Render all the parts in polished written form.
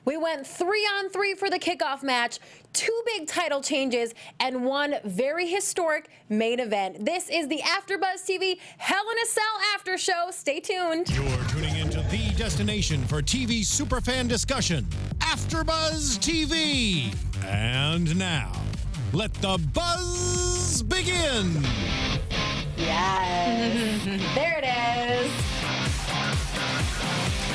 We went 3-on-3 for the kickoff match, 2 big title changes, and 1 very historic main event. This is the AFTERBUZZ TV Hell in a Cell after show. Stay tuned. You're tuning into the destination for TV superfan discussion, AFTERBUZZ TV. And now, let the buzz begin. Yes. There it is.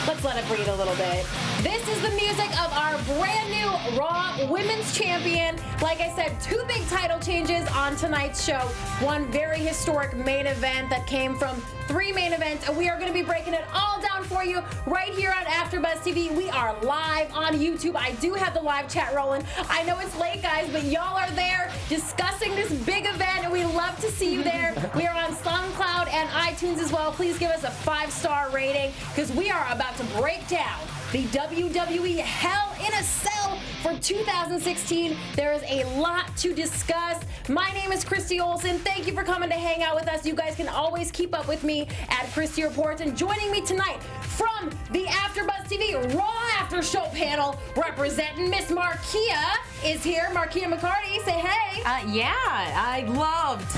Let's let it breathe a little bit. This is the music of our brand new Raw Women's Champion. Like I said, 2 big title changes on tonight's show. 1 very historic main event that came from 3 main events, and we are going to be breaking it all down for you right here on AFTERBUZZ TV. We are live on YouTube. I do have the live chat rolling. I know it's late, guys, but y'all are there discussing this big event, and we love to see you there. We are on SoundCloud and iTunes as well. Please give us a 5-star rating because we are about to break down the WWE Hell in a Cell for 2016. There is a lot to discuss. My name is Christy Olson. Thank you for coming to hang out with us. You guys can always keep up with me at Christy Reports. And joining me tonight from the AFTERBUZZ TV Raw After Show panel, representing Miss Markeia is here. Markeia McCarty, say hey. Yeah, I loved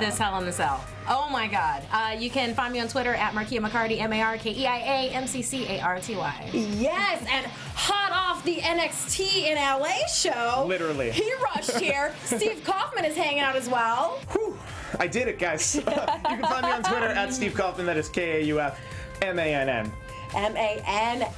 this Hell in a Cell. Oh my God. You can find me on Twitter at Markeia McCarty, MarkeiaMcCarty. Yes, and hot off the NXT in LA show. Literally. He rushed here. Steve Kaufmann is hanging out as well. Whew, I did it, guys. You can find me on Twitter at Steve Kaufmann, that is Kaufmann. M-A-N-N.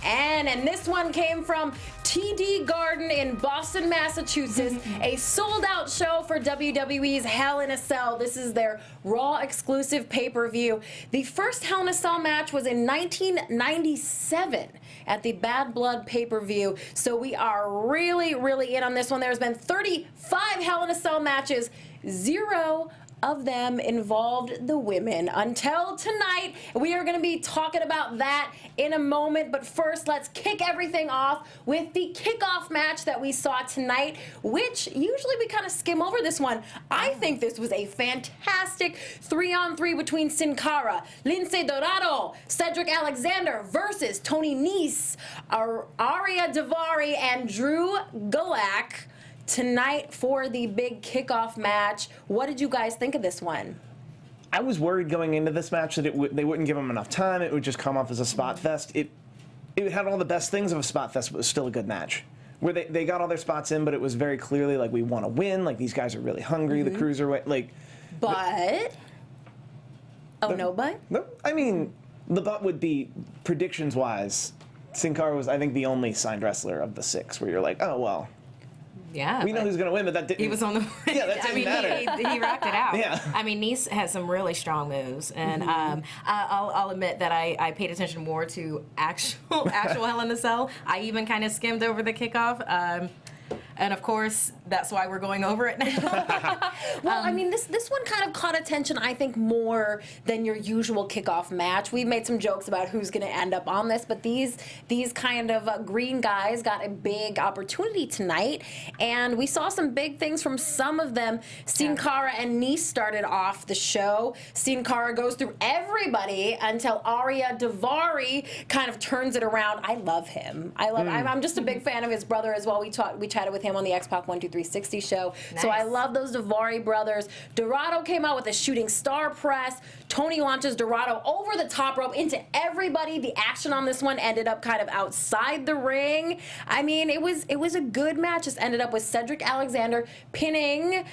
And this one came from TD Garden in Boston, Massachusetts. A sold-out show for WWE's Hell in a Cell. This is their Raw exclusive pay-per-view. The first Hell in a Cell match was in 1997 at the Bad Blood pay-per-view. So we are really, really in on this one. There's been 35 Hell in a Cell matches, 0 of them involved the women until tonight. We are going to be talking about that in a moment, but first let's kick everything off with the kickoff match that we saw tonight, which usually we kind of skim over this one. I think this was a fantastic 3-on-3 between Sin Cara, Lince Dorado, Cedric Alexander versus Tony Nese, Ariya Daivari, and Drew Gulak tonight for the big kickoff match. What did you guys think of this one? I was worried going into this match that they wouldn't give them enough time. It would just come off as a spot fest. It had all the best things of a spot fest, but it was still a good match. Where they got all their spots in, but it was very clearly like, we want to win. Like, these guys are really hungry. The cruiserweight, like. But. No, I mean, the but would be predictions-wise. Sin Cara was, I think, the only signed wrestler of the 6 where you're like, oh well. Yeah, we know who's going to win, but that didn't. He was on the. Yeah, that didn't matter. He rocked it out. Yeah. I mean, Nese has some really strong moves, and I'll admit that I paid attention more to actual Hell in a Cell. I even kind of skimmed over the kickoff. And of course, that's why we're going over it now. Well, I mean, this one kind of caught attention, I think, more than your usual kickoff match. We've made some jokes about who's going to end up on this, but these kind of green guys got a big opportunity tonight, and we saw some big things from some of them. Sin Cara and Nese started off the show. Sin Cara goes through everybody until Ariya Daivari kind of turns it around. I love him. I'm just a big fan of his brother as well. We chatted with him on the X-Pac 12360 show. Nice. So I love those Daivari brothers. Dorado came out with a shooting star press. Tony launches Dorado over the top rope into everybody. The action on this one ended up kind of outside the ring. I mean, it was a good match. Just ended up with Cedric Alexander pinning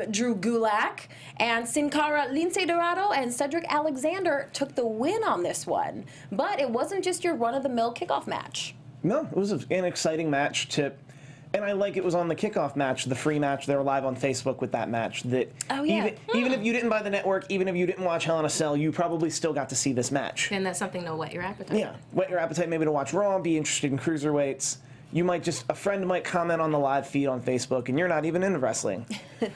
Drew Gulak, and Sin Cara, Lince Dorado, and Cedric Alexander took the win on this one. But it wasn't just your run-of-the-mill kickoff match. No, it was an exciting match and I like it was on the kickoff match, the free match. They were live on Facebook with that match. That even if you didn't buy the network, even if you didn't watch Hell in a Cell, you probably still got to see this match. And that's something to whet your appetite. Yeah, whet your appetite maybe to watch Raw, be interested in cruiserweights. You might a friend might comment on the live feed on Facebook, and you're not even into wrestling,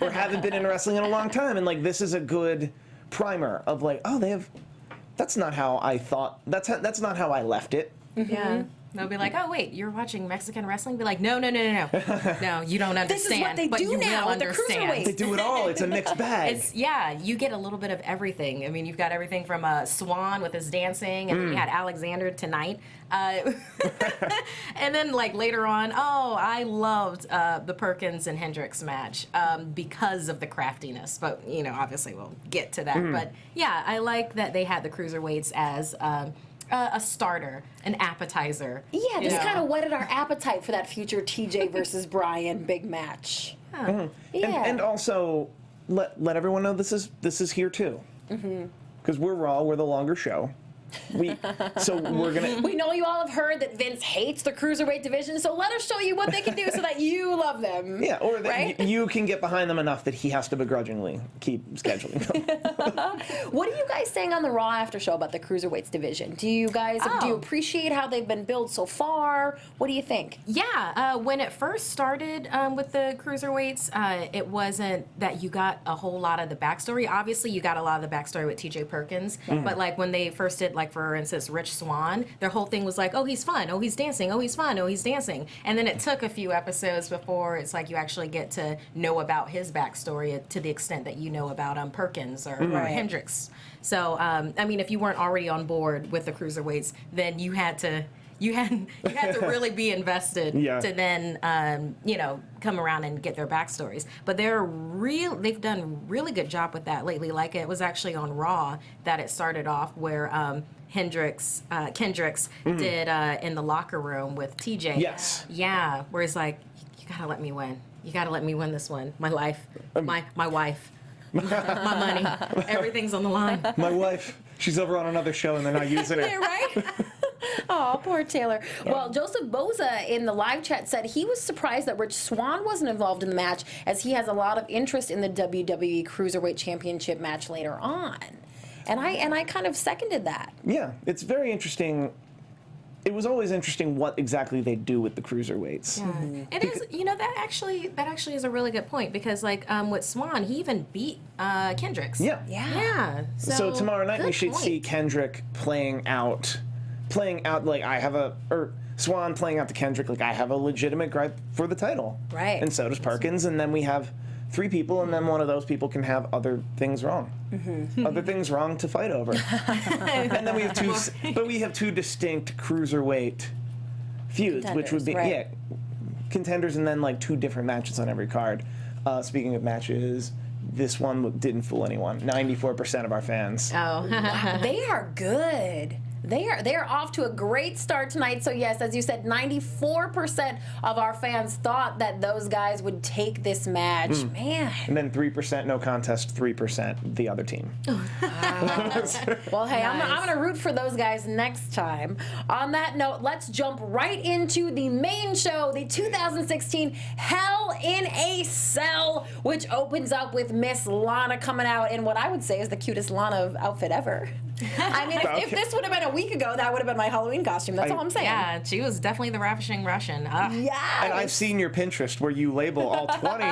or haven't been into wrestling in a long time, and like, this is a good primer of like, oh, they have. That's not how I thought. That's not how I left it. Yeah. They'll be like, oh, wait, you're watching Mexican wrestling? Be like, no. No, you don't understand. This is what they but do you now will with the understand. cruiserweights. They do it all. It's a mixed bag. You get a little bit of everything. I mean, you've got everything from Swan with his dancing, and then you had Alexander tonight. And then, like, later on, I loved the Perkins and Hendricks match because of the craftiness. But, obviously we'll get to that. But, yeah, I like that they had the cruiserweights as a starter, an appetizer. Yeah, this kind of whetted our appetite for that future TJ versus Bryan big match. Yeah. Yeah. And also, let everyone know this is here too. Because we're Raw, we're the longer show. So we're gonna. We know you all have heard that Vince hates the cruiserweight division, so let us show you what they can do so that you love them. Yeah, or that right? you can get behind them enough that he has to begrudgingly keep scheduling them. What are you guys saying on the Raw after show about the cruiserweights division? Do you appreciate how they've been built so far? What do you think? Yeah, when it first started with the cruiserweights, it wasn't that you got a whole lot of the backstory. Obviously, you got a lot of the backstory with TJ Perkins, but like when they first did, like for instance, Rich Swann, their whole thing was like, oh, he's fun, oh, he's dancing, oh, he's fun, oh, he's dancing. And then it took a few episodes before it's like you actually get to know about his backstory to the extent that you know about Perkins or Hendricks. So, I mean, if you weren't already on board with the cruiserweights, then you had to really be invested to then come around and get their backstories. But they've done a really good job with that lately. Like it was actually on Raw that it started off where Kendricks did in the locker room with TJ. Yes. Yeah, where he's like, you gotta let me win. You gotta let me win this one. My life, my wife, my money, everything's on the line. My wife, she's over on another show and they're not using her. Yeah, right? Oh, poor Taylor. Yeah. Well, Joseph Boza in the live chat said he was surprised that Rich Swann wasn't involved in the match, as he has a lot of interest in the WWE Cruiserweight Championship match later on. And I kind of seconded that. Yeah, it's very interesting. It was always interesting what exactly they do with the cruiserweights. Yeah. It is, that actually is a really good point, because like with Swann, he even beat Kendricks. Yeah. So tomorrow night we should see Kendrick playing out like Swann playing out to Kendrick like I have a legitimate gripe for the title. Right. And so does Perkins, and then we have 3 people, and then one of those people can have other things wrong. Other things wrong to fight over. And then we have two distinct cruiserweight feuds, which would be contenders, and then like 2 different matches on every card. Speaking of matches, this one didn't fool anyone. 94% of our fans. Oh. Wow, they are good. They are off to a great start tonight. So yes, as you said, 94% of our fans thought that those guys would take this match. Man. And then 3% no contest, 3% the other team. Well, hey, nice. I'm gonna root for those guys next time. On that note, let's jump right into the main show, the 2016 Hell in a Cell, which opens up with Miss Lana coming out in what I would say is the cutest Lana outfit ever. I mean, if this would have been a week ago, that would have been my Halloween costume. That's all I'm saying. Yeah, she was definitely the ravishing Russian. Yeah. And I've seen your Pinterest where you label all 20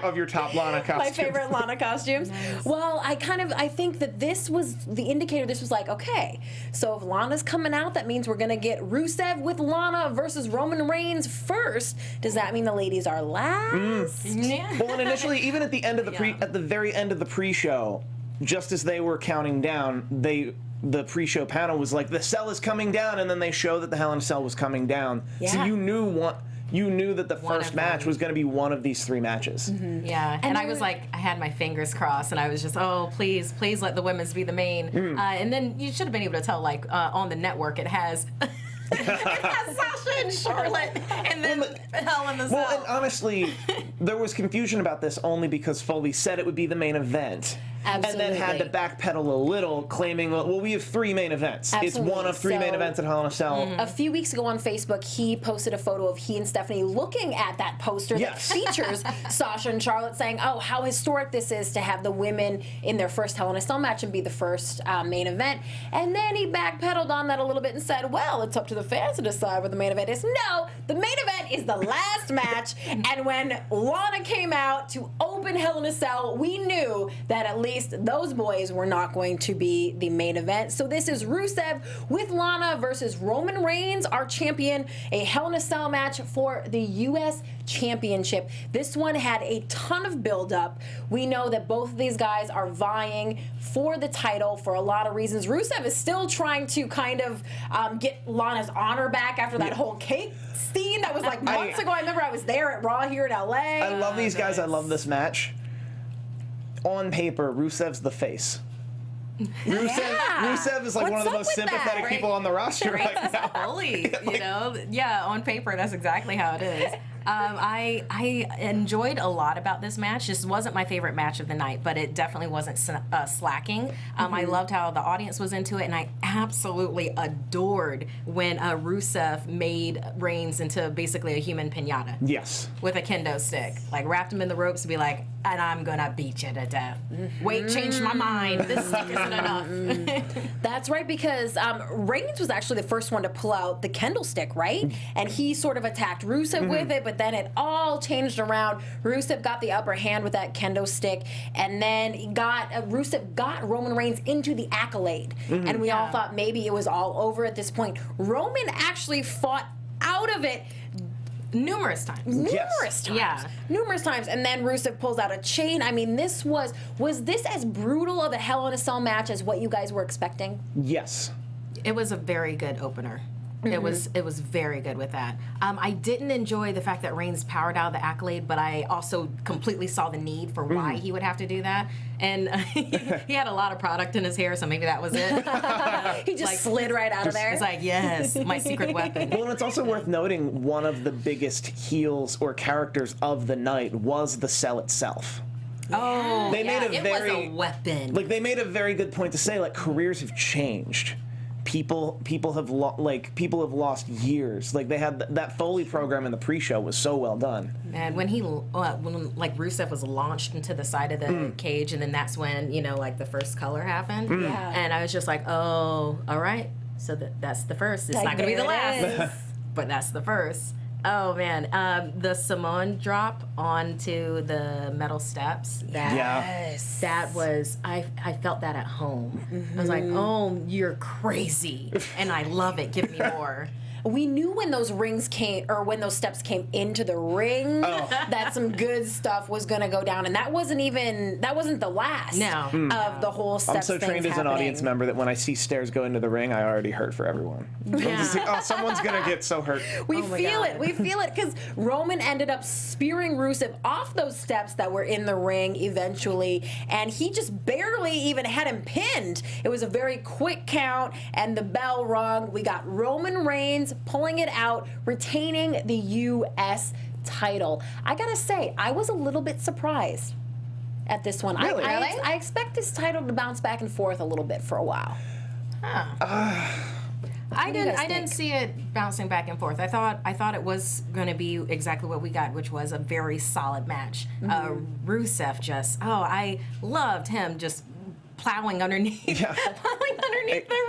of your top Lana costumes. My favorite Lana costumes. Nice. Well, I think that this was the indicator. This was like, okay, so if Lana's coming out, that means we're gonna get Rusev with Lana versus Roman Reigns first. Does that mean the ladies are last? Yeah. Well, and initially, even at the end of at the very end of the pre-show, just as they were counting down, the pre-show panel was like, the cell is coming down, and then they show that the Hell in a Cell was coming down. Yeah. So you knew that the first match was going to be one of these 3 matches. Yeah, and I was like, I had my fingers crossed, and I was just, oh, please let the women's be the main. And then you should have been able to tell, like, on the network, it has Sasha and Charlotte, and then Hell in the Cell. Well, and honestly, there was confusion about this only because Foley said it would be the main event. Absolutely. And then had to backpedal a little, claiming, well, we have 3 main events. Absolutely. It's one of 3 main events at Hell in a Cell. A few weeks ago on Facebook, he posted a photo of he and Stephanie looking at that poster that features Sasha and Charlotte, saying, oh, how historic this is to have the women in their first Hell in a Cell match and be the first main event. And then he backpedaled on that a little bit and said, well, it's up to the fans to decide what the main event is. No, the main event is the last match. And when Lana came out to open open Hell in a Cell, we knew that at least those boys were not going to be the main event. So this is Rusev with Lana versus Roman Reigns, our champion, a Hell in a Cell match for the U.S. Championship. This one had a ton of build-up. We know that both of these guys are vying for the title for a lot of reasons. Rusev is still trying to kind of get Lana's honor back after that whole cake scene that was like months ago. I remember I was there at Raw here in LA. I love these guys. I love this match. On paper, Rusev's the face. Rusev is like one of the most sympathetic people on the roster right now. Bully, you know? Yeah, on paper, that's exactly how it is. I enjoyed a lot about this match. This wasn't my favorite match of the night, but it definitely wasn't slacking. I loved how the audience was into it, and I absolutely adored when Rusev made Reigns into basically a human pinata. Yes. With a kendo stick. Like, wrapped him in the ropes to be like, and I'm gonna beat you to death. Wait, changed my mind. This stick isn't enough. That's right, because Reigns was actually the first one to pull out the kendo stick, right? And he sort of attacked Rusev with it, but then it all changed around. Rusev got the upper hand with that kendo stick, and then Rusev got Roman Reigns into the accolade. And we all thought maybe it was all over at this point. Roman actually fought out of it numerous times. Numerous times. And then Rusev pulls out a chain. I mean, this was this as brutal of a Hell in a Cell match as what you guys were expecting? Yes. It was a very good opener. It was very good with that. I didn't enjoy the fact that Reigns powered out of the accolade, but I also completely saw the need for why he would have to do that. And he had a lot of product in his hair, so maybe that was it. He just slid right out of there. It's like, yes, my secret weapon. Well, and it's also worth noting one of the biggest heels or characters of the night was the Cell itself. Oh, they made it was a weapon. Like, they made a very good point to say, like, careers have changed. People have lost years. Like, they had that Foley program in the pre-show was so well done. And when like Rusev was launched into the side of the cage, and then that's when like the first color happened. And I was just like, oh, all right. So that's the first. It's not gonna be the last, but that's the first. Oh man, the Samoan drop onto the metal steps. That was I felt that at home. I was like, oh, you're crazy, and I love it. Give me more. We knew when those rings came, or when those steps came into the ring, that some good stuff was going to go down, and that wasn't the last of the whole steps. I'm so trained as an audience member that when I see stairs go into the ring, I already hurt for everyone. I'm just like, oh, someone's going to get so hurt. We feel it, because Roman ended up spearing Rusev off those steps that were in the ring eventually, and he just barely even had him pinned. It was a very quick count, and the bell rung. We got Roman Reigns pulling it out, retaining the U.S. title. I gotta say, I was a little bit surprised at this one. Really? I expect this title to bounce back and forth a little bit for a while. I didn't see it bouncing back and forth. I thought it was going to be exactly what we got, which was a very solid match. Rusev I loved him just plowing underneath the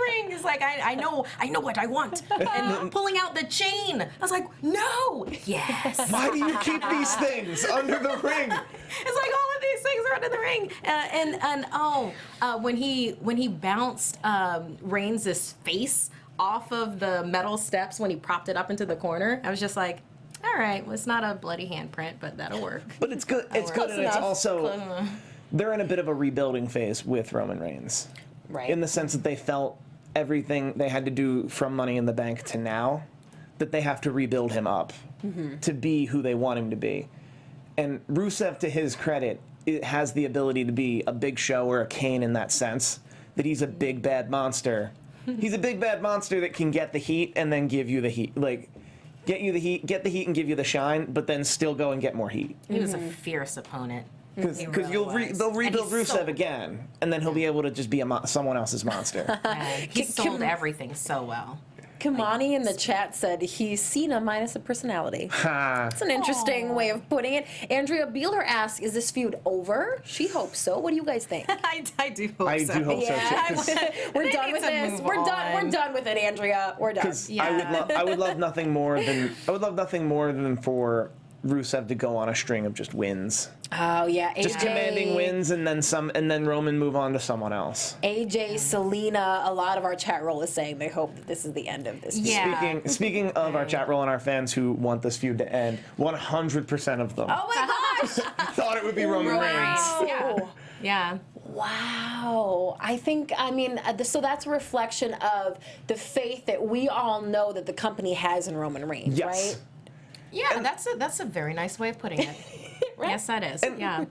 ring. It's like, I know what I want. And pulling out the chain. I was like, no. Yes. Why do you keep these things under the ring? It's like all of these things are under the ring. When he bounced Reigns' face off of the metal steps when he propped it up into the corner, I was just like, all right, well, it's not a bloody handprint, but that'll work. But it's good. It's good, and it's also they're in a bit of a rebuilding phase with Roman Reigns, right? In the sense that they felt everything they had to do from Money in the Bank to now, that they have to rebuild him up to be who they want him to be. And Rusev, to his credit, it has the ability to be a Big Show or a Kane in that sense, that he's a big bad monster. He's a big bad monster that can get the heat and then give you the heat, like get the heat and give you the shine, but then still go and get more heat. He was a fierce opponent. Because they'll rebuild Rusev again, and then he'll be able to just be someone else's monster. He sold everything so well. Kamani in the chat said he's Cena minus a personality. That's an interesting way of putting it. Andrea Beeler asks, is this feud over? She hopes so. What do you guys think? I do hope so. I do hope so, too. We're done with this. We're done with it, Andrea. We're done. I would love nothing more than for Rusev to go on a string of just wins. Oh yeah, Just commanding wins, and then Roman move on to someone else. AJ, Selena, a lot of our chat roll is saying they hope that this is the end of this. Yeah. Speaking of our chat roll and our fans who want this feud to end, 100% of them Oh my gosh! thought it would be Roman Reigns. Yeah. Yeah. Wow. So that's a reflection of the faith that we all know that the company has in Roman Reigns, Yes. right? Yeah, that's a very nice way of putting it. Right? Yes, that is. Yeah.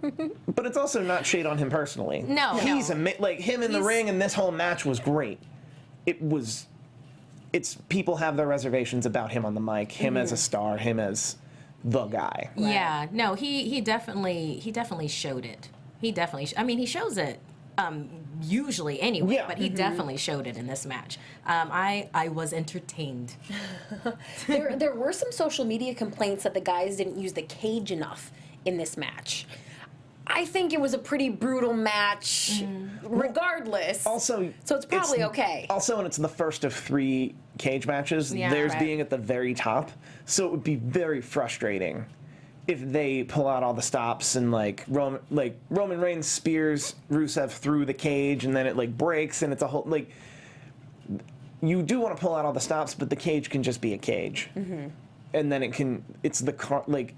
But it's also not shade on him personally. No. He's like him in the He's- ring, and this whole match was great. It's people have their reservations about him on the mic, him as a star, him as the guy. Yeah. No, he definitely showed it. He definitely. He shows it. Usually anyway, Yeah. but he definitely showed it in this match. I was entertained. There were some social media complaints that the guys didn't use the cage enough in this match. I think it was a pretty brutal match, regardless. Also, so it's probably okay. Also, and it's the first of 3 cage matches. Yeah, theirs right. being at the very top, so it would be very frustrating if they pull out all the stops and Roman Reigns spears Rusev through the cage, and then it breaks, and it's a whole You do want to pull out all the stops, but the cage can just be a cage, and then it's the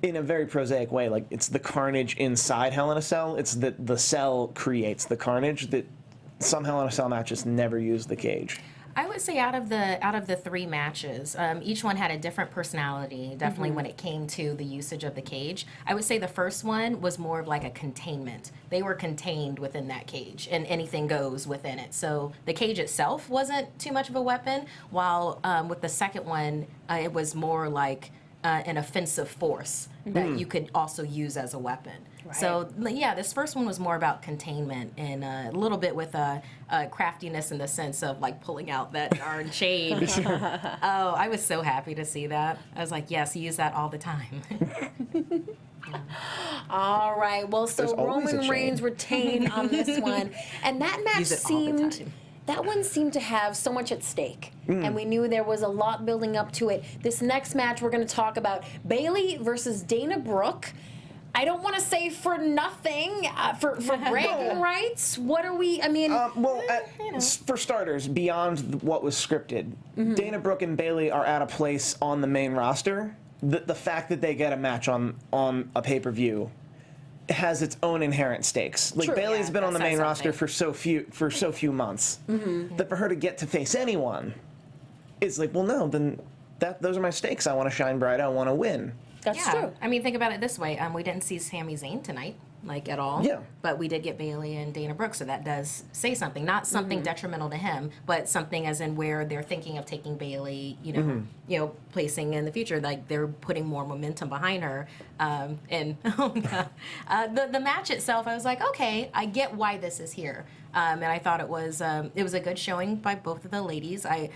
in a very prosaic way, it's the carnage inside Hell in a Cell. It's that the cell creates the carnage. That some Hell in a Cell matches never use the cage. I would say out of the 3 matches, each one had a different personality. Definitely when it came to the usage of the cage, I would say the first one was more of like a containment. They were contained within that cage, and anything goes within it. So the cage itself wasn't too much of a weapon. While with the second one, it was more like an offensive force that you could also use as a weapon. Right. So yeah, this first one was more about containment and a little bit with craftiness in the sense of pulling out that darn chain. Oh, I was so happy to see that. I was like, yes, use that all the time. All right. Well, so There's always a Roman chain. Reigns retained on this one, and that match Use it all the time. that one seemed to have so much at stake, and we knew there was a lot building up to it. This next match we're going to talk about, Bayley versus Dana Brooke. I don't want to say for nothing, for bragging rights. What are we? For starters, beyond what was scripted, Dana Brooke and Bayley are at a place on the main roster. The fact that they get a match on a pay-per-view has its own inherent stakes. True, Bayley's yeah, been on the that main says roster something. for so few months that for her to get to face anyone is then those are my stakes. I want to shine bright. I want to win. That's true. Think about it this way. We didn't see Sami Zayn tonight, at all. Yeah. But we did get Bayley and Dana Brooke, so that does say something. Not something detrimental to him, but something as in where they're thinking of taking Bayley, placing in the future. They're putting more momentum behind her. The match itself, I was like, okay, I get why this is here. And I thought it was a good showing by both of the ladies. I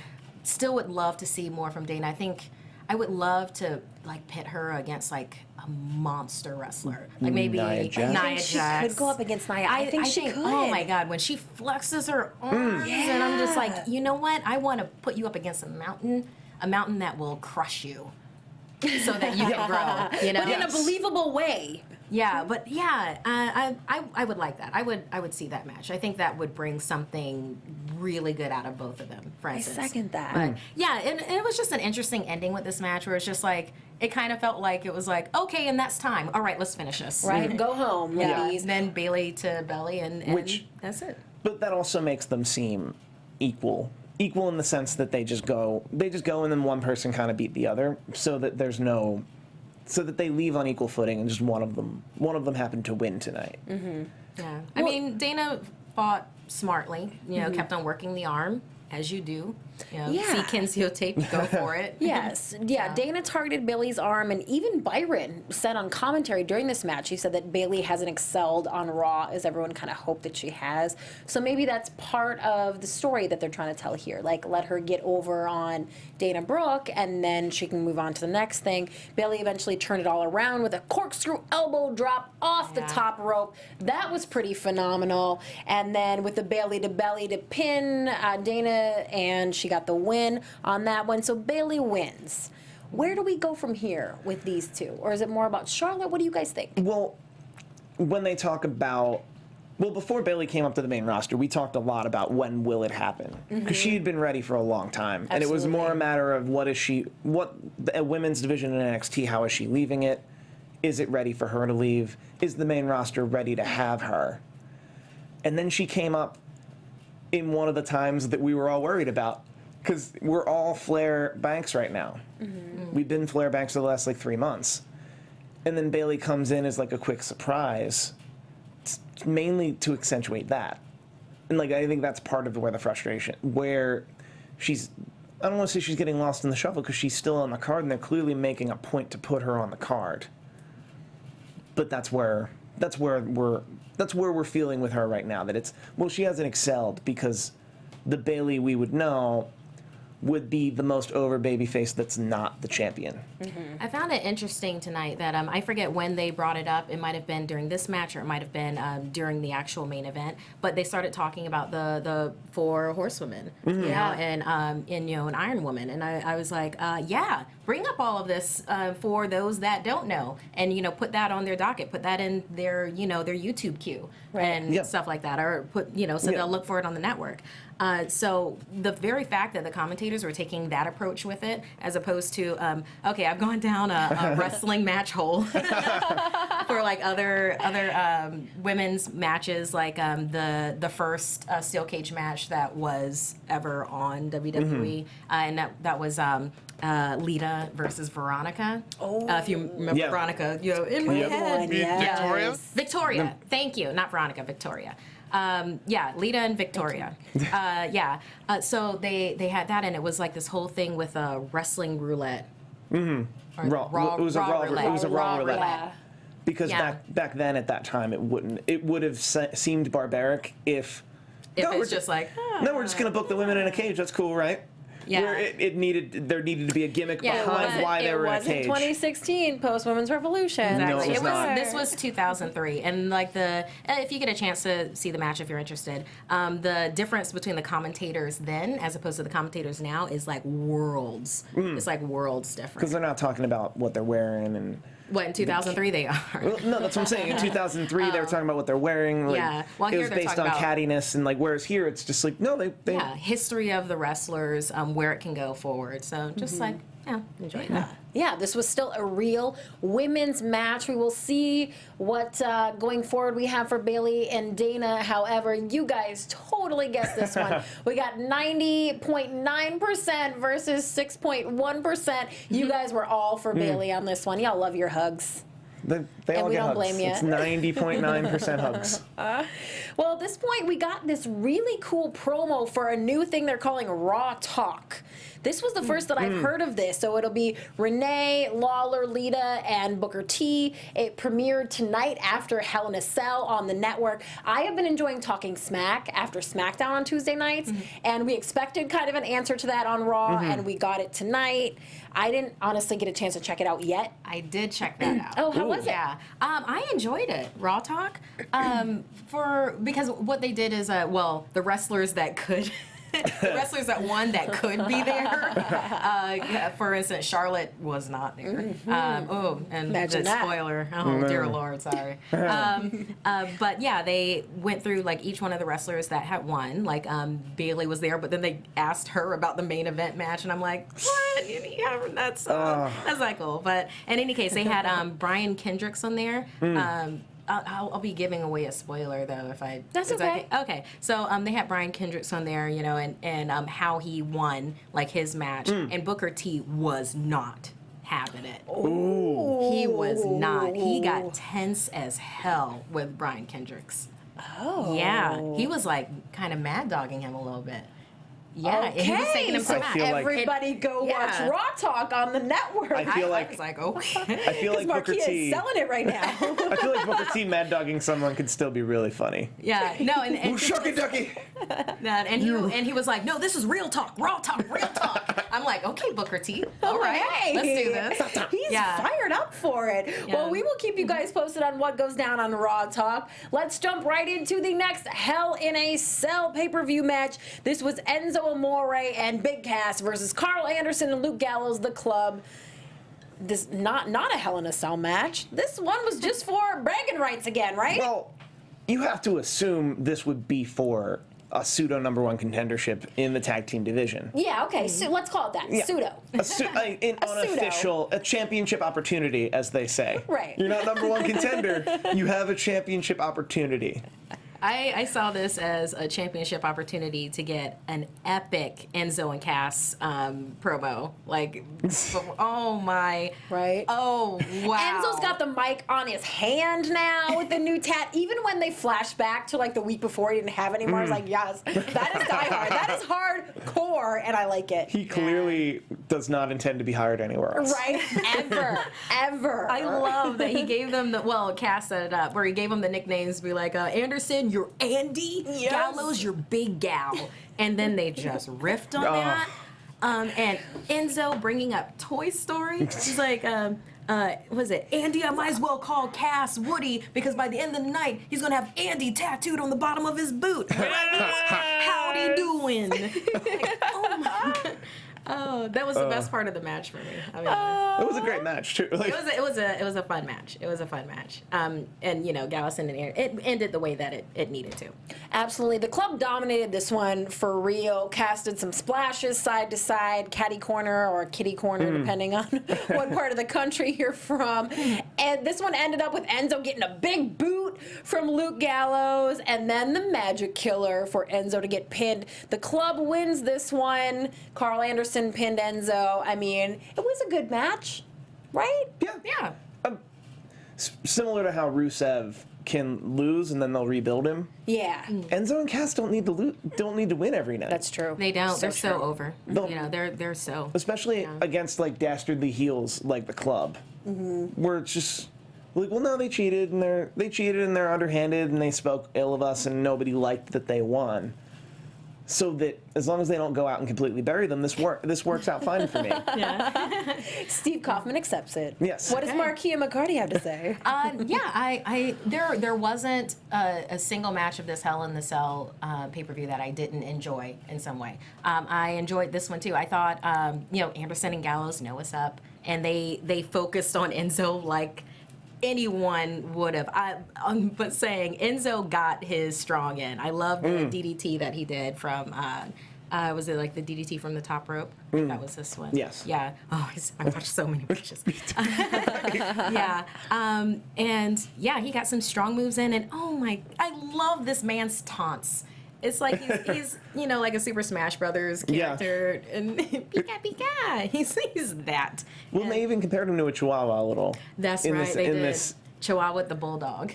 still would love to see more from Dana. I think I would love to pit her against a monster wrestler, maybe Nia Jax. Nia She Jax. could go up against Nia. I think she could. Oh my God, when she flexes her arms, and I'm just like, you know what? I want to put you up against a mountain that will crush you, so that you can grow. You know, But in a believable way. yeah, but yeah, I would like that. I would see that match. I think that would bring something really good out of both of them. For instance. second that. But yeah, and it was just an interesting ending with this match, where it's just it kind of felt like it was okay, and that's time. All right, let's finish this. Right? Go home, ladies. And then Bayley to Belly, and Which- that's it. But that also makes them seem equal in the sense that they just go and then one person kind of beat the other, so that they leave on equal footing, and just one of them happened to win tonight. Yeah, I mean, Dana fought smartly. Kept on working the arm, as you do. Yeah. See Kensio tape, go for it. Yes. Yeah, Dana targeted Bayley's arm, and even Byron said on commentary during this match, he said that Bayley hasn't excelled on Raw as everyone kind of hoped that she has. So maybe that's part of the story that they're trying to tell here. Let her get over on Dana Brooke, and then she can move on to the next thing. Bayley eventually turned it all around with a corkscrew elbow drop off the top rope. That was pretty phenomenal. And then with the Bayley to belly to pin Dana, and she got the win on that one. So Bayley wins. Where do we go from here with these two? Or is it more about Charlotte? What do you guys think? Well, when they talk about, before Bayley came up to the main roster, we talked a lot about when will it happen, because she had been ready for a long time, and it was more a matter of what the women's division in NXT, how is she leaving it? Is it ready for her to leave? Is the main roster ready to have her? And then she came up in one of the times that we were all worried about, because we're all Flair Banks right now. We've been Flair Banks for the last 3 months. And then Bayley comes in as a quick surprise, mainly to accentuate that. And I think that's part of where the frustration, where she's, I don't want to say she's getting lost in the shuffle, because she's still on the card and they're clearly making a point to put her on the card. But that's where we're feeling with her right now, that it's, she hasn't excelled, because the Bayley we would know would be the most over babyface that's not the champion. I found it interesting tonight that I forget when they brought it up. It might have been during this match, or it might have been during the actual main event. But they started talking about the 4 horsewomen, you know, and and Iron Woman, and I was like, yeah, bring up all of this for those that don't know, and put that on their docket, put that in their their YouTube queue and stuff like that, or put so they'll look for it on the network. So the very fact that the commentators were taking that approach with it, as opposed to, okay, I've gone down a wrestling match hole for other women's matches, the first steel cage match that was ever on WWE, and that was Lita versus Veronica. If you remember Veronica, in my head. Victoria? Victoria. Thank you. Not Veronica, Victoria. Lita and Victoria. So they had that, and it was this whole thing with a wrestling roulette. It was a raw roulette. Because back then, at that time, it would have seemed barbaric if it was just no, we're just gonna book the women in a cage. That's cool, right? Yeah. Where there needed to be a gimmick behind why they were in a cage. It wasn't 2016 post Women's Revolution. Exactly. No, it was not. This was 2003, and if you get a chance to see the match, if you're interested, the difference between the commentators then as opposed to the commentators now is worlds. It's worlds different. Because they're not talking about what they're wearing and. What, in 2003 they are? Well, no, that's what I'm saying. In 2003, they were talking about what they're wearing. Well, here it was based on cattiness, and whereas here it's just no, they. Yeah, history of the wrestlers, where it can go forward. So just enjoy that. Yeah, this was still a real women's match. We will see what going forward we have for Bayley and Dana. However, you guys totally guessed this one. We got 90.9% versus 6.1%. You guys were all for Bayley on this one. Y'all love your hugs. They all we get don't hugs. blame you. It's 90.9% hugs. Well, at this point, we got this really cool promo for a new thing they're calling Raw Talk. This was the first that I've heard of this. So it'll be Renee, Lawler, Lita, and Booker T. It premiered tonight after Hell in a Cell on the network. I have been enjoying Talking Smack after SmackDown on Tuesday nights, and we expected kind of an answer to that on Raw, and we got it tonight. I didn't honestly get a chance to check it out yet. I did check that out. Oh, how was it? Yeah, I enjoyed it. Raw Talk, because what they did is, the wrestlers that could. The wrestlers that won that could be there. For instance, Charlotte was not there. And Imagine that. Spoiler. Oh, dear Lord, sorry. But yeah, they went through each one of the wrestlers that had won. Bayley was there, but then they asked her about the main event match, and I'm like, what? Yeah, that's cool. But in any case, they had Brian Kendricks on there. I'll be giving away a spoiler though if I. That's okay. Okay, so they had Brian Kendricks on there, and how he won his match, and Booker T was not having it. Ooh. He was not. He got tense as hell with Brian Kendricks. Oh. Yeah, he was kind of mad dogging him a little bit. Yeah, okay. and he was taking him So to everybody go watch Raw Talk on the network. I feel I was okay. I feel like Booker Markeia T is selling it right now. I feel like Booker T mad dogging someone could still be really funny. Yeah, no, and Shucky ducky. and he was like, no, this is real talk, raw talk, real talk. I'm like, okay, Booker T, all right, let's do this. He's fired up for it. Yeah. Well, we will keep you guys posted on what goes down on Raw Talk. Let's jump right into the next Hell in a Cell pay-per-view match. This was Enzo Amore and Big Cass versus Carl Anderson and Luke Gallows, the Club. this not a Hell in a Cell match. This one was just for bragging rights again, right? Well, you have to assume this would be for a pseudo #1 contendership in the tag team division. Yeah, okay, so let's call it that. Yeah. Pseudo. An unofficial, a championship opportunity, as they say. Right. You're not #1 contender. You have a championship opportunity. I saw this as a championship opportunity to get an epic Enzo and Cass promo. Like, oh my. Right. Oh, wow. Enzo's got the mic on his hand now with the new tat. Even when they flash back to like the week before he didn't have it anymore, I was like, yes, that is diehard. That is hardcore, and I like it. He clearly does not intend to be hired anywhere else. Right? Ever. I love that he gave them Cass set it up, where he gave them the nicknames, be like, Anderson, you're Andy, Yes. Gallows, you're Big Gal. And then they just riffed on that. And Enzo bringing up Toy Story. She's like, was it Andy? I might as well call Cass Woody, because by the end of the night, he's going to have Andy tattooed on the bottom of his boot. Howdy doing? Like, oh my God. Oh, that was the best part of the match for me. I mean, It was a great match too. Like, it was a fun match. It was a fun match. And you know, Gallows and Aaron, it ended the way that it needed to. Absolutely. The club dominated this one for real. Casted some splashes side to side, catty corner or kitty corner, depending on what part of the country you're from. And this one ended up with Enzo getting a big boot from Luke Gallows, and then the magic killer for Enzo to get pinned. The club wins this one. Carl Anderson pinned Enzo. I mean, it was a good match, right? Yeah. similar to how Rusev can lose and then they'll rebuild him. Yeah. Enzo and Cass don't need to win every night. That's true. They don't. They're so true. over. No. You know, they're so. Especially against like dastardly heels like the club, where it's just like, well, no, they cheated and they're underhanded and they spoke ill of us and nobody liked that they won. So that as long as they don't go out and completely bury them, this works out fine for me. Steve Kaufmann accepts it. Yes. What does Markeia McCarty have to say? There wasn't a single match of this Hell in the Cell pay-per-view that I didn't enjoy in some way. I enjoyed this one too. I thought, Anderson and Gallows know what's up, and they focused on Enzo like anyone would have. But saying Enzo got his strong in. I love the DDT that he did from. Was it like the DDT from the top rope? That was this one. Yes. Yeah. Oh, I've watched so many matches. Yeah. He got some strong moves in, and I love this man's taunts. It's like he's like a Super Smash Brothers character, and Pika Pika. He's that. Well, And they even compared him to a Chihuahua a little. that's in right. this- They in did. this- Chihuahua with the bulldog.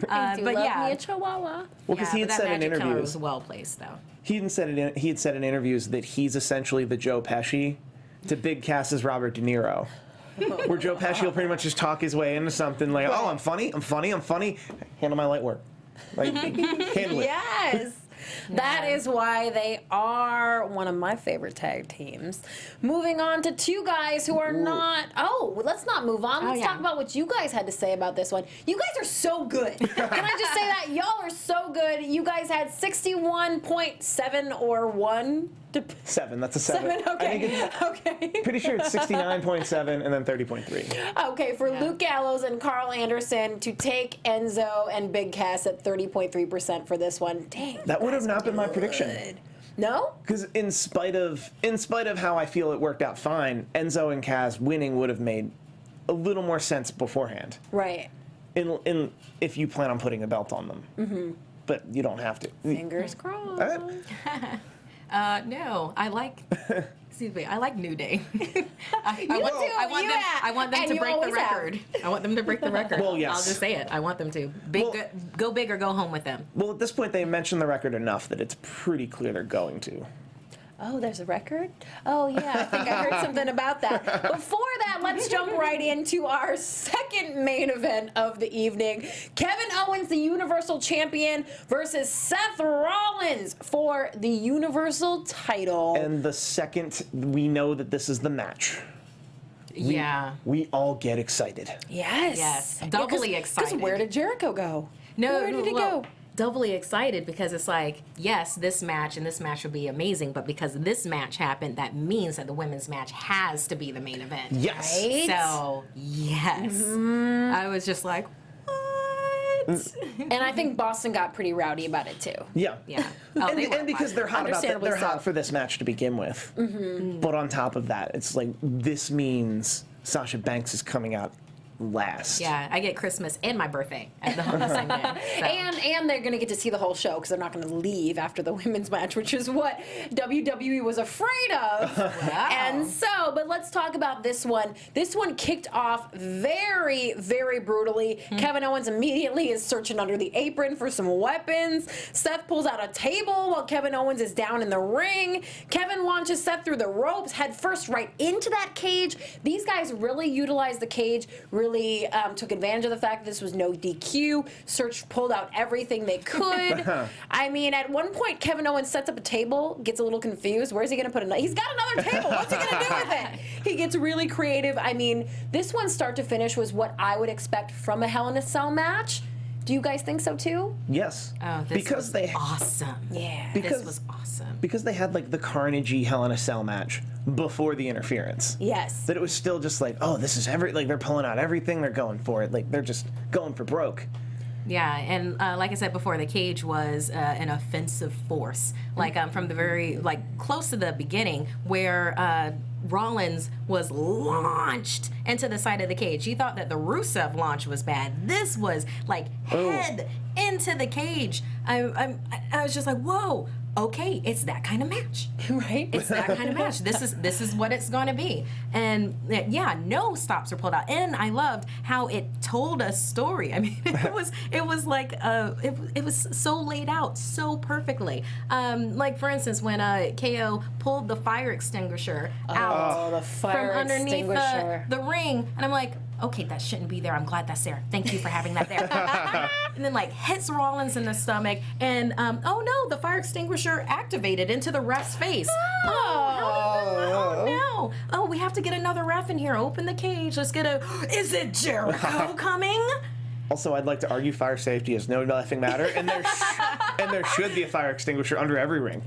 I do but love yeah. me a Chihuahua. Well, because he had that said in magic color interviews, was well placed though. he had said in interviews that he's essentially the Joe Pesci to Big Cass's Robert De Niro. Where Joe Pesci will pretty much just talk his way into something like, oh, I'm funny. Handle my light work. Like, handle it. Yes. That is why they are one of my favorite tag teams. Moving on to two guys who are not. Oh, well, let's not move on. Let's talk about what you guys had to say about this one. You guys are so good. Can I just say that? Y'all are so good. You guys had 61.7 or 1. 7. That's a 7. 7. Okay. I think Okay. pretty sure it's 69.7 and then 30.3. Okay, for Luke Gallows and Carl Anderson to take Enzo and Big Cass at 30.3% for this one. Dang. That would have guys not are been my good. prediction. No? Because in spite of how I feel it worked out fine, Enzo and Cass winning would have made a little more sense beforehand. Right. In if you plan on putting a belt on them. Mm-hmm. But you don't have to. Fingers crossed. All right. No, I like. Excuse me, I like New Day. I want them and to you break the always have. record. I want them to break the record. Well, yes. I'll just say it. I want them to. Go big or go home with them. Well, at this point, they mentioned the record enough that it's pretty clear they're going to. Oh, there's a record? Oh, yeah, I think I heard something about that. Before that, let's jump right into our second main event of the evening. Kevin Owens, the Universal Champion, versus Seth Rollins for the Universal title. And the second we know that this is the match, we all get excited. Yes. Yes, doubly excited. Because where did Jericho go? No, Where did he go? doubly excited because it's like, yes, this match and this match will be amazing, but because this match happened, that means that the women's match has to be the main event. Yes. Right? So, yes. I was just like, what? And I think Boston got pretty rowdy about it too. Yeah. Yeah. Oh, and, they were and because they're hot about that, Understandably they're hot so. for this match to begin with. But on top of that, it's like, this means Sasha Banks is coming out last. Yeah, I get Christmas and my birthday at the same day. So. And they're going to get to see the whole show because they're not going to leave after the women's match, which is what WWE was afraid of. Wow. And so, but let's talk about this one. This one kicked off very, very brutally. Kevin Owens immediately is searching under the apron for some weapons. Seth pulls out a table while Kevin Owens is down in the ring. Kevin launches Seth through the ropes, head first right into that cage. These guys really utilized the cage, really took advantage of the fact that this was no DQ. Pulled out everything they could. I mean, at one point, Kevin Owens sets up a table, gets a little confused. Where's he going to put it? He's got another table. What's he going to do with it? He gets really creative. I mean, this one, start to finish, was what I would expect from a Hell in a Cell match. Do you guys think so too? Yes. Oh, this because was they awesome. Yeah. This was awesome. Because they had like the Carnage Hell in a Cell match before the interference. Yes. That it was still just like, oh, this is like they're pulling out everything, they're going for it, like they're just going for broke. Yeah, and like I said before, the cage was an offensive force. Like from the very, like close to the beginning where Rollins was launched into the side of the cage. He thought that the Rusev launch was bad. This was like head into the cage. I was just like, whoa. Okay, it's that kind of match, Right? It's that kind of match. This is what it's going to be, and yeah, no stops were pulled out, and I loved how it told a story. I mean, it was like it was so laid out so perfectly. Like for instance, when KO pulled the fire extinguisher out the fire from underneath extinguisher. the ring, and I'm like, okay, that shouldn't be there. I'm glad that's there. Thank you for having that there. And then like hits Rollins in the stomach, and oh no, the fire extinguisher activated into the ref's face. Oh no! Oh, we have to get another ref in here. Open the cage. Let's get a. Is it Jericho coming? Also, I'd like to argue fire safety is no laughing matter, and there should be a fire extinguisher under every ring.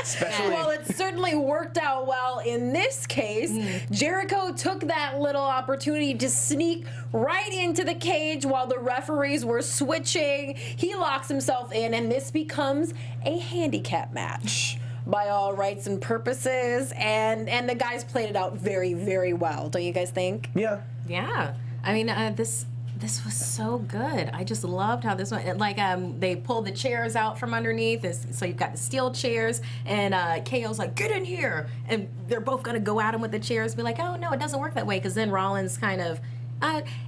Especially. Well, it certainly worked out well in this case. Jericho took that little opportunity to sneak right into the cage while the referees were switching. He locks himself in, and this becomes a handicap match by all rights and purposes. And the guys played it out very, very well. Don't you guys think? Yeah. Yeah. I mean, this was so good. I just loved how this went. Like, they pulled the chairs out from underneath. So you've got the steel chairs, and KO's like, get in here. And they're both going to go at him with the chairs, be like, oh, no, it doesn't work that way. Because then Rollins kind of,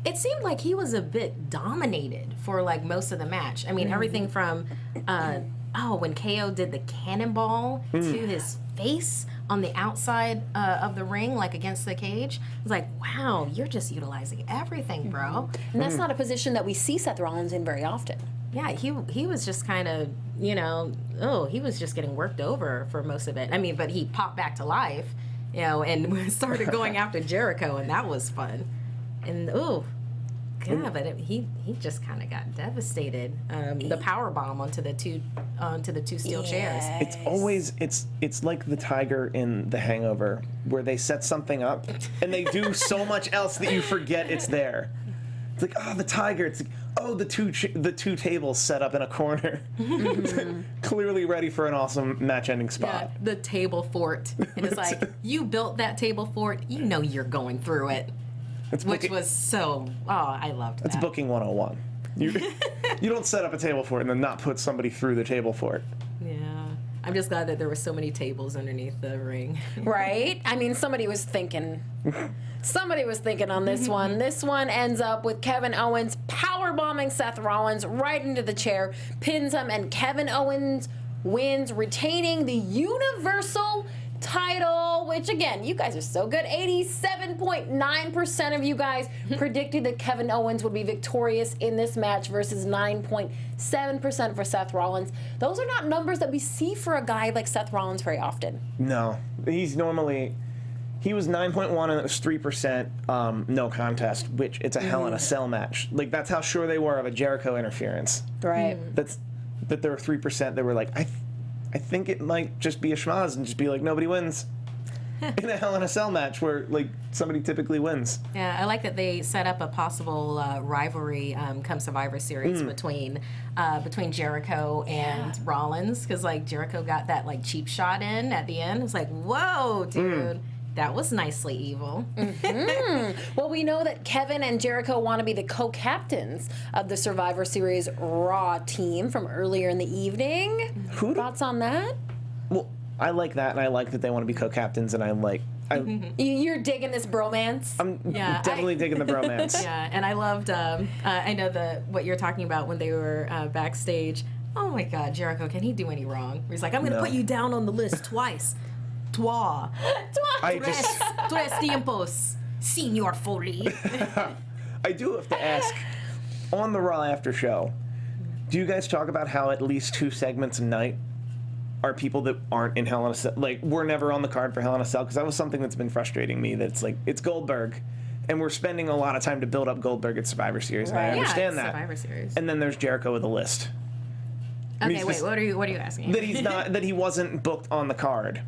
it seemed like he was a bit dominated for, like, most of the match. I mean, everything from, when KO did the cannonball to his face on the outside of the ring, like against the cage. I was like, wow, you're just utilizing everything, bro. And that's not a position that we see Seth Rollins in very often. Yeah, he was just kind of, he was just getting worked over for most of it. I mean, but he popped back to life, and started going after Jericho, and that was fun. And, yeah, but he just kind of got devastated. The power bomb onto the two steel chairs. It's always it's like the tiger in The Hangover, where they set something up and they do so much else that you forget it's there. It's like, oh, the tiger. It's like, oh, the two tables set up in a corner, clearly ready for an awesome match-ending spot. Yeah, the table fort, and it's like, you built that table fort. You know you're going through it. Which was so, I loved that. It's booking 101. You don't set up a table for it and then not put somebody through the table for it. Yeah. I'm just glad that there were so many tables underneath the ring. Right? I mean, somebody was thinking. Somebody was thinking on this one. This one ends up with Kevin Owens powerbombing Seth Rollins right into the chair, pins him, and Kevin Owens wins, retaining the Universal title, which again, you guys are so good. 87.9% of you guys predicted that Kevin Owens would be victorious in this match versus 9.7% for Seth Rollins. Those are not numbers that we see for a guy like Seth Rollins very often. No, he's He was 9.1 and it was 3% no contest, which it's a Hell in a Cell match. Like, that's how sure they were of a Jericho interference. Right. That there were 3%. They were like, I think it might just be a schmaz and just be like, nobody wins in a Hell in a Cell match where, like, somebody typically wins. Yeah, I like that they set up a possible rivalry come Survivor Series between Jericho and Rollins, because, like, Jericho got that, like, cheap shot in at the end. It's like, whoa, dude. That was nicely evil. Well, we know that Kevin and Jericho want to be the co-captains of the Survivor Series Raw team from earlier in the evening. Thoughts on that? Well, I like that, and I like that they want to be co-captains, and You're digging this bromance? I'm definitely digging the bromance. Yeah, and I loved, I know what you're talking about when they were backstage. Oh my God, Jericho, can he do any wrong? He's like, I'm going to put you down on the list twice. Trois. Tres tiempos, Senor Foley. I do have to ask, on the Raw after show, do you guys talk about how at least 2 segments a night are people that aren't in Hell in a Cell? Like, we're never on the card for Hell in a Cell, because that was something that's been frustrating me, that it's like, it's Goldberg, and we're spending a lot of time to build up Goldberg at Survivor Series, and I understand that. Survivor Series. And then there's Jericho with a list. Okay, wait, what are you asking? That he wasn't booked on the card.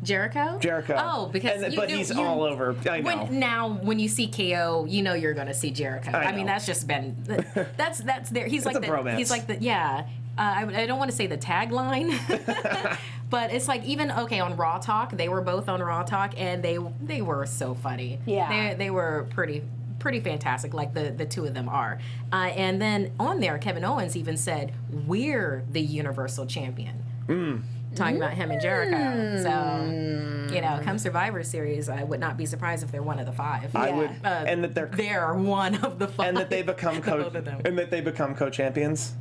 Jericho? Jericho. Oh, because but he's all over. I know. When you see KO, you know you're going to see Jericho. I mean, that's just been that's there. He's like a bromance. He's like the I don't want to say the tagline, but it's like even on Raw Talk, they were both on Raw Talk, and they were so funny. Yeah, they were pretty fantastic, like the two of them are. And then on there, Kevin Owens even said, "We're the Universal Champion." Talking about him and Jericho. So, come Survivor Series, I would not be surprised if they're one of the 5. I would, and that they're one of the 5. And that they become co-champions.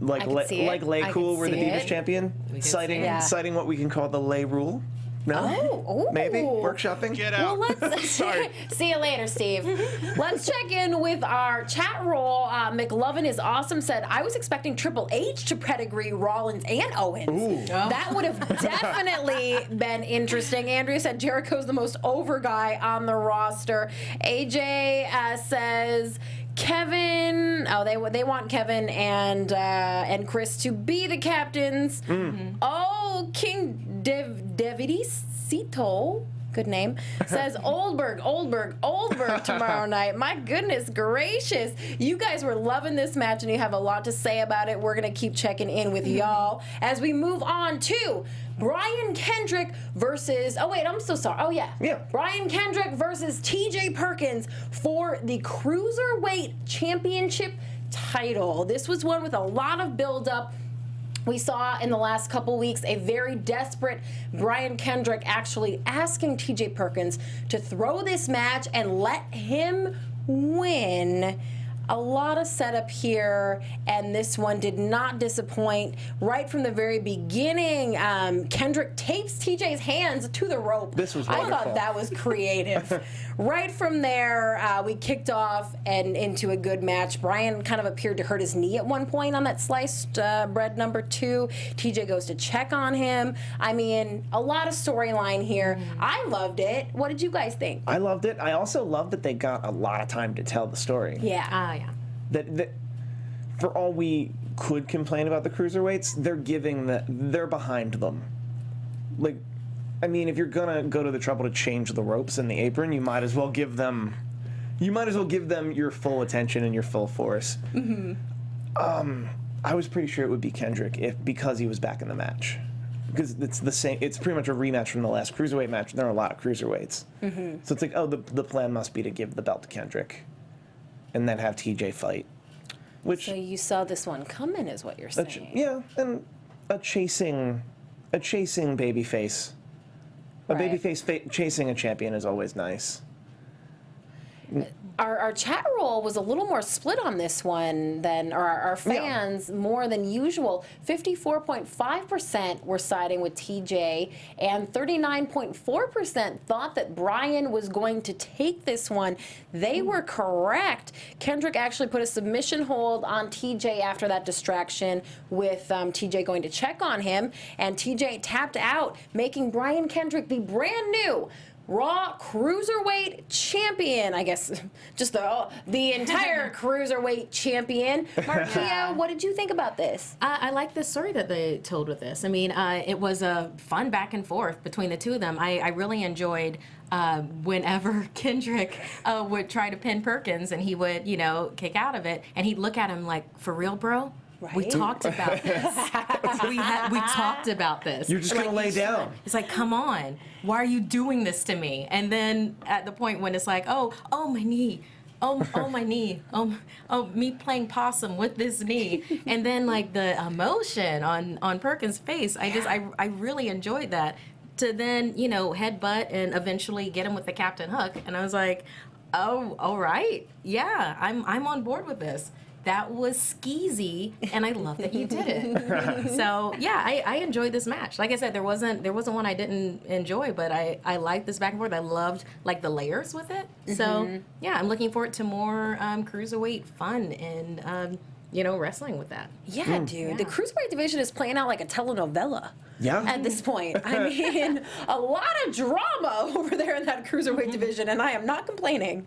Like Lay Cool were the Divas champion, citing what we can call the Lay Rule. No? Maybe? Workshopping? Get out. Well, let's see you later, Steve. Let's check in with our chat roll. McLovin is awesome said, I was expecting Triple H to pedigree Rollins and Owens. Ooh. That would have definitely been interesting. Andrea said Jericho's the most over guy on the roster. AJ says Kevin, they want Kevin and Chris to be the captains. Oh, King Davidicito, good name, says Oldberg tomorrow night. My goodness gracious. You guys were loving this match, and you have a lot to say about it. We're going to keep checking in with y'all as we move on to Brian Kendrick versus, Brian Kendrick versus TJ Perkins for the Cruiserweight Championship title. This was one with a lot of build-up. We saw in the last couple weeks a very desperate Brian Kendrick actually asking TJ Perkins to throw this match and let him win. A lot of setup here, and this one did not disappoint. Right from the very beginning, Kendrick tapes TJ's hands to the rope. This was wonderful. I thought that was creative. Right from there, we kicked off and into a good match. Brian kind of appeared to hurt his knee at one point on that sliced bread number 2. TJ goes to check on him. I mean, a lot of storyline here. I loved it. What did you guys think? I loved it. I also loved that they got a lot of time to tell the story. Yeah. Yeah. That for all we could complain about the cruiserweights, they're behind them. Like, I mean, if you're gonna go to the trouble to change the ropes in the apron, you might as well give them your full attention and your full force. I was pretty sure it would be Kendrick because he was back in the match. Because it's the same. It's pretty much a rematch from the last cruiserweight match. There are a lot of cruiserweights, so it's like, the plan must be to give the belt to Kendrick, and then have TJ fight. So you saw this one coming, is what you're saying? And a chasing babyface. Babyface chasing a champion is always nice. Our chat roll was a little more split on this one than, or our fans more than usual. 54.5% were siding with TJ, and 39.4% thought that Brian was going to take this one. They were correct. Kendrick actually put a submission hold on TJ after that distraction with TJ going to check on him, and TJ tapped out, making Brian Kendrick the brand new Raw Cruiserweight Champion. I guess just the entire Cruiserweight Champion. Markeia, what did you think about this? I like the story that they told with this. I mean, it was a fun back and forth between the two of them. I really enjoyed whenever Kendrick would try to pin Perkins and he would, kick out of it, and he'd look at him like, "For real, bro? Right? We talked about this. we talked about this. You're just going to lay down." It's like, come on. Why are you doing this to me? And then at the point when it's like, oh, my knee. Oh, my knee. Oh, me playing possum with this knee. And then like the emotion on Perkins' face, I really enjoyed that. To then, headbutt and eventually get him with the Captain Hook. And I was like, oh, all right. Yeah, I'm on board with this. That was skeezy, and I love that you did it. So yeah, I enjoyed this match. Like I said, there wasn't one I didn't enjoy, but I liked this back and forth. I loved like the layers with it. So yeah, I'm looking forward to more cruiserweight fun and wrestling with that. Yeah, dude, yeah. The Cruiserweight division is playing out like a telenovela. Yeah. At this point, I mean, a lot of drama over there in that Cruiserweight division, and I am not complaining.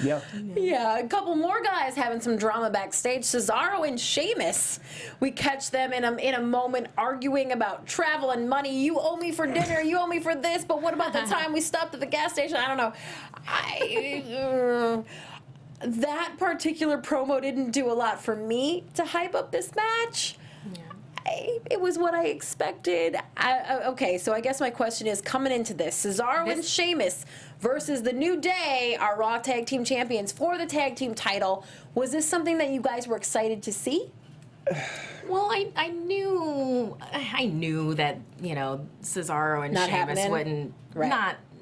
Yeah. Yeah, a couple more guys having some drama backstage. Cesaro and Sheamus. We catch them in a moment arguing about travel and money. You owe me for dinner. You owe me for this. But what about the time we stopped at the gas station? I don't know. That particular promo didn't do a lot for me to hype up this match. It was what I expected. Okay, so I guess my question is, coming into this, Cesaro and Sheamus versus The New Day, our Raw Tag Team Champions for the Tag Team title. Was this something that you guys were excited to see? Well, I knew that, Cesaro and Sheamus wouldn't,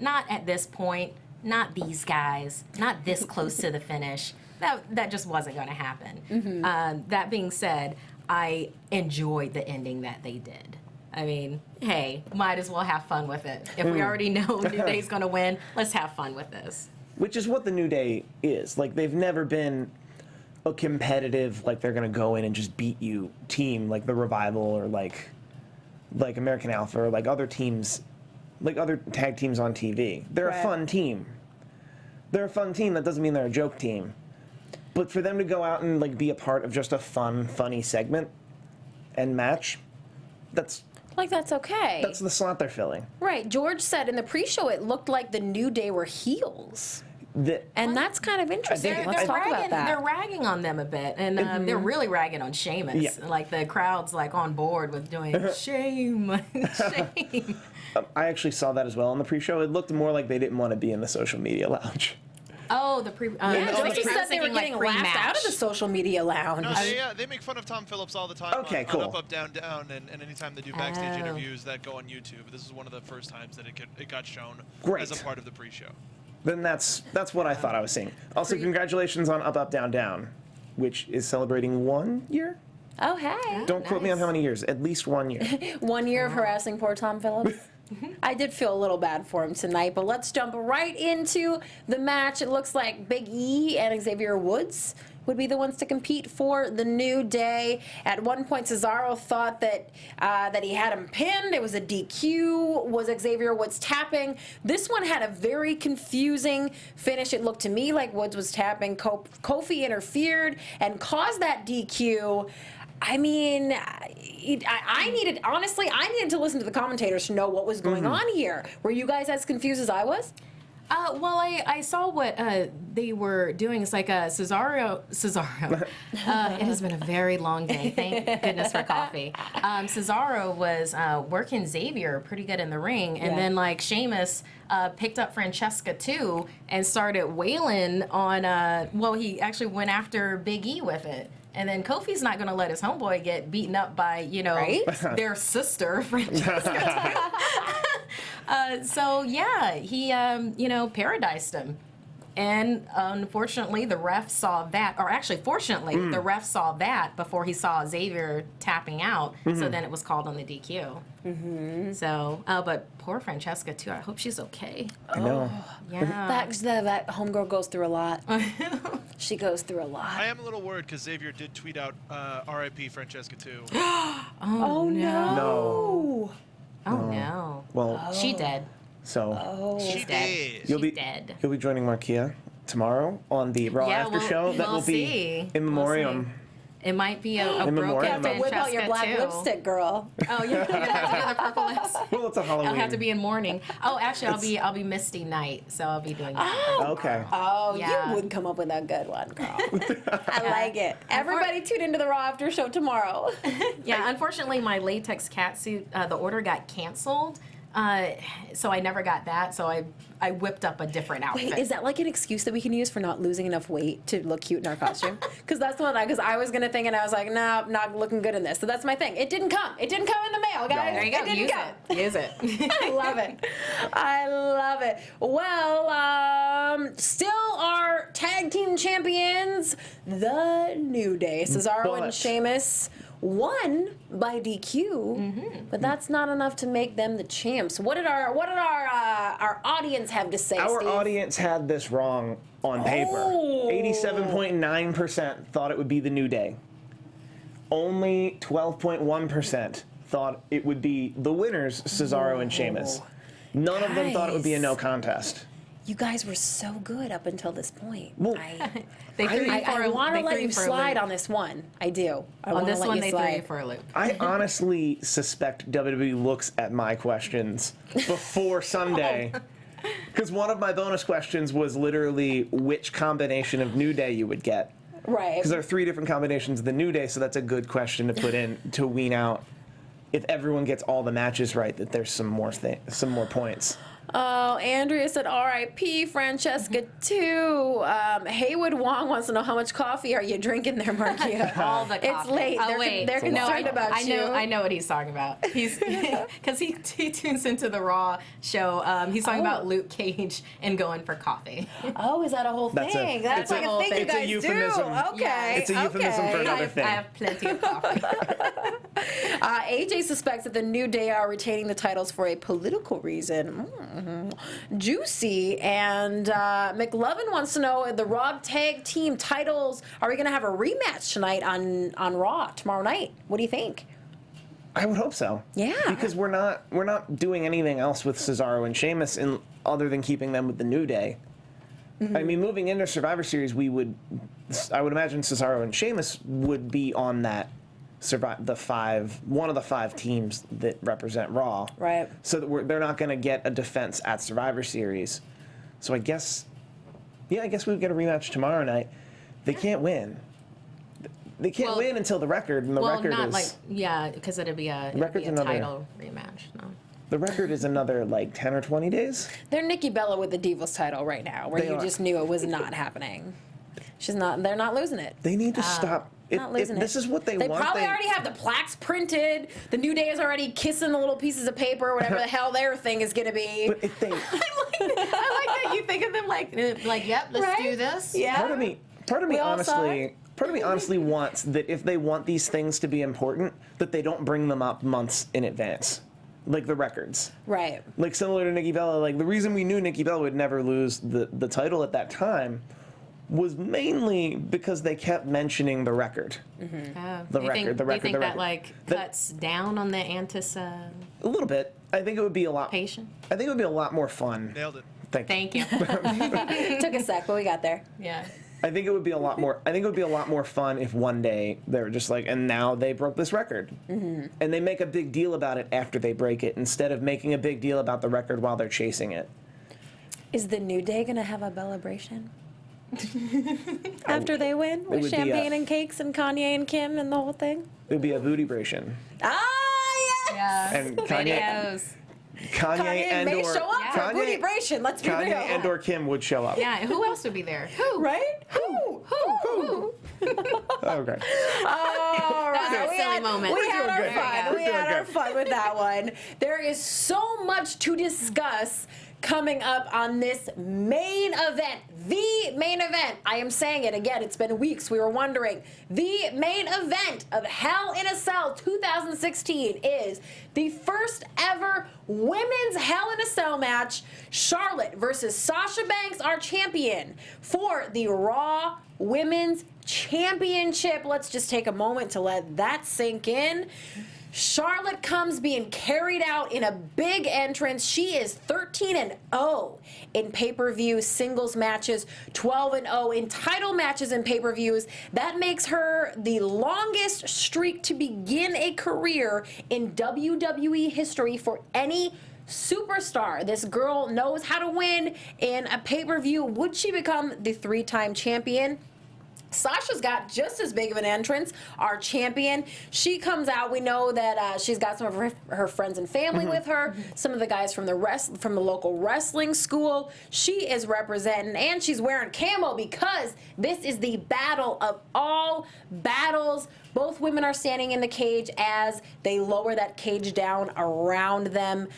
not at this point, not these guys, not this close to the finish. That just wasn't going to happen. That being said, I enjoyed the ending that they did. I mean, hey, might as well have fun with it. If we already know New Day's going to win, let's have fun with this. Which is what the New Day is. Like, they've never been a competitive, like, they're going to go in and just beat you team, like the Revival or like American Alpha or like other teams, like other tag teams on TV. They're a fun team. They're a fun team. That doesn't mean they're a joke team. But for them to go out and like be a part of just a funny segment and match, that's okay. That's the slot they're filling. Right. George said in the pre-show it looked like the New Day were heels. And that's kind of interesting. Let's talk about that. They're ragging on them a bit, and they're really ragging on Sheamus. Yeah. Like the crowd's like on board with doing shame. I actually saw that as well in the pre-show. It looked more like they didn't want to be in the social media lounge. Oh, George said they were getting laughed out of the social media lounge. No, they make fun of Tom Phillips all the time. Okay, on cool. Up, Up, Down, Down, and anytime they do backstage interviews that go on YouTube. This is one of the first times that it got shown as a part of the pre-show. Then that's what I thought I was seeing. Also, congratulations on Up, Up, Down, Down, which is celebrating 1 year. Oh, hey. Don't quote me on how many years. At least 1 year. 1 year of harassing poor Tom Phillips. I did feel a little bad for him tonight, but let's jump right into the match. It looks like Big E and Xavier Woods would be the ones to compete for the New Day. At one point, Cesaro thought that he had him pinned. It was a DQ. Was Xavier Woods tapping? This one had a very confusing finish. It looked to me like Woods was tapping. Kofi interfered and caused that DQ. I mean, I needed to listen to the commentators to know what was going on here. Were you guys as confused as I was? Well, I saw what they were doing. It's like Cesaro. It has been a very long day. Thank goodness for coffee. Cesaro was working Xavier pretty good in the ring, and then like Sheamus picked up Francesca too and started wailing on. He actually went after Big E with it. And then Kofi's not going to let his homeboy get beaten up by, their sister, Francesca. So, yeah, he, paradised him. And unfortunately, the ref saw that, or actually, fortunately, the ref saw that before he saw Xavier tapping out. So then it was called on the DQ. So, but poor Francesca, too. I hope she's okay. I know. Yeah. That homegirl goes through a lot. She goes through a lot. I am a little worried because Xavier did tweet out R.I.P. Francesca, too. Oh, no. Oh, no. Well, she dead. So She's dead. you'll be dead. You'll be joining Markeia tomorrow on the Raw After Show. That will be in memoriam. It might be a In broken memoriam. So whip out your black too. lipstick, girl. Oh, you're gonna have to do the purple lips. Well, it's a Halloween. I'll have to be in mourning. Oh, actually, I'll be Misty Knight, so I'll be doing that. Okay. Oh, Yeah. you would come up with a good one, girl. I like it. Everybody tune into the Raw After Show tomorrow. Yeah, unfortunately, my latex catsuit, the order got canceled, so I never got that. So I whipped up a different outfit. Wait, is that like an excuse that we can use for not losing enough weight to look cute in our costume? Because that's the one. Because I was gonna think, and I was like, no, not looking good in this. So that's my thing. It didn't come. It didn't come in the mail, guys. There you go. It didn't Use come. it. Use it. I love it. I love it. Well, still our tag team champions, the New Day, Cesaro and But- Sheamus. Won by DQ, but that's not enough to make them the champs. What did our audience have to say? Our Steve? audience had this wrong on paper. Oh. 87.9% thought it would be the New Day. Only 12.1% thought it would be the winners, Cesaro and Sheamus. None of them thought it would be a no contest. You guys were so good up until this point. Well, They threw you for I a- want to they let threw you for a slide loop. on this one. I do. I On wanna this let one, you they threw slide. you for a loop. I honestly suspect WWE looks at my questions before Sunday. Because one of my bonus questions was literally which combination of New Day you would get. Right. Because there are 3 different combinations of the New Day, so that's a good question to put in to wean out. If everyone gets all the matches right, that there's some more points. Oh, Andrea said R.I.P. Francesca too. Haywood Wong wants to know how much coffee are you drinking there, Markeia? All the It's coffee. late. Oh, They're, wait. they're concerned about you. I know what he's talking about. He's because he tunes into the Raw show. He's talking about Luke Cage and going for coffee. Oh, is that a whole That's thing? That's a like a whole thing thing. you It's a guys euphemism. do. Okay. It's a euphemism for another thing. I have plenty of coffee. AJ suspects that the New Day are retaining the titles for a political reason. Juicy. And McLovin wants to know the Raw Tag Team titles. Are we going to have a rematch tonight on Raw tomorrow night? What do you think? I would hope so. Yeah. Because we're not doing anything else with Cesaro and Sheamus other than keeping them with the New Day. I mean, moving into Survivor Series, I would imagine Cesaro and Sheamus would be on that one of the 5 teams that represent Raw. Right. So that they're not going to get a defense at Survivor Series. So I guess we would get a rematch tomorrow night. They can't win. They can't win until the record, and the record is because it'd be a record's another- title rematch. No. the record is another like 10 or 20 days. They're Nikki Bella with the Divas title right now, where They you are. just knew it was not happening. They're not losing it. They need to stop. Not losing it. This is what they want. They probably already have the plaques printed. The New Day is already kissing the little pieces of paper, whatever the hell their thing is going to be. But if they, I like that you think of them like yep, let's Right? do this. Yeah. part of me We all saw it. honestly wants that if they want these things to be important, that they don't bring them up months in advance, like the records. Right. Like similar to Nikki Bella, like the reason we knew Nikki Bella would never lose the title at that time was mainly because they kept mentioning the record. The record, You the think record. that like The- cuts down on the anticipation? A little bit. I think it would be a lot. Patient. I think it would be a lot more fun. Nailed it. Thank you. Thank you. Took a sec, but we got there. Yeah. I think it would be a lot more. I think it would be a lot more fun if one day they were just like, and now they broke this record, and they make a big deal about it after they break it, instead of making a big deal about the record while they're chasing it. Is the New Day going to have a celebration? After they win? would With be champagne a- and cakes and Kanye and Kim and the whole thing? It would be a booty-bration. Ah, yes! Yeah. And Kanye, Videos. Kanye and may or show up for Kanye, booty-bration, let's be Kanye real. and or Kim would show up. Yeah. Who else would be there? Who? Right? Who? Okay. All That was our right. silly moment. We We're had doing our good. fun. We're We doing had our good. fun with that one. There is so much to discuss coming up on this main event. The main event. I am saying it again. It's been weeks. We were wondering. The main event of Hell in a Cell 2016 is the first ever women's Hell in a Cell match. Charlotte versus Sasha Banks, our champion, for the Raw Women's Championship. Let's just take a moment to let that sink in. Charlotte comes being carried out in a big entrance. She is 13-0 in pay-per-view singles matches, 12-0 in title matches and pay-per-views. That makes her the longest streak to begin a career in WWE history for any superstar. This girl knows how to win in a pay-per-view. Would she become the 3-time champion? Sasha's got just as big of an entrance, our champion. She comes out. We know that she's got some of her friends and family with her, some of the guys from the local wrestling school. She is representing, and she's wearing camo because this is the battle of all battles. Both women are standing in the cage as they lower that cage down around them.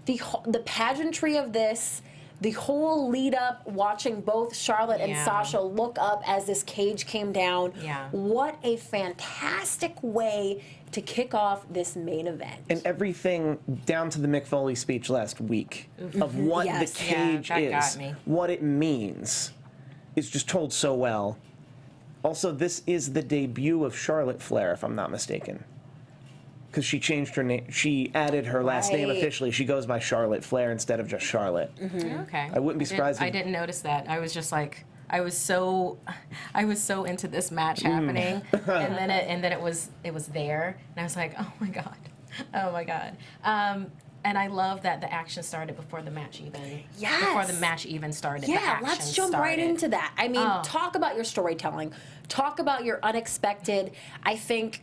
The pageantry of this, the whole lead up, watching both Charlotte and Sasha look up as this cage came down. Yeah. What a fantastic way to kick off this main event. And everything down to the Mick Foley speech last week of what the cage is, what it means, is just told so well. Also, this is the debut of Charlotte Flair, if I'm not mistaken. Because she changed her name, she added her last name officially. She goes by Charlotte Flair instead of just Charlotte. Okay. I wouldn't be surprised. I didn't notice that. I was just like, I was so into this match happening, and then it was there, and I was like, oh my god. And I love that the action started before the match even. Yes. Before the match even started. Yeah, the action let's jump started. right into that. I mean, talk about your storytelling. Talk about your unexpected. I think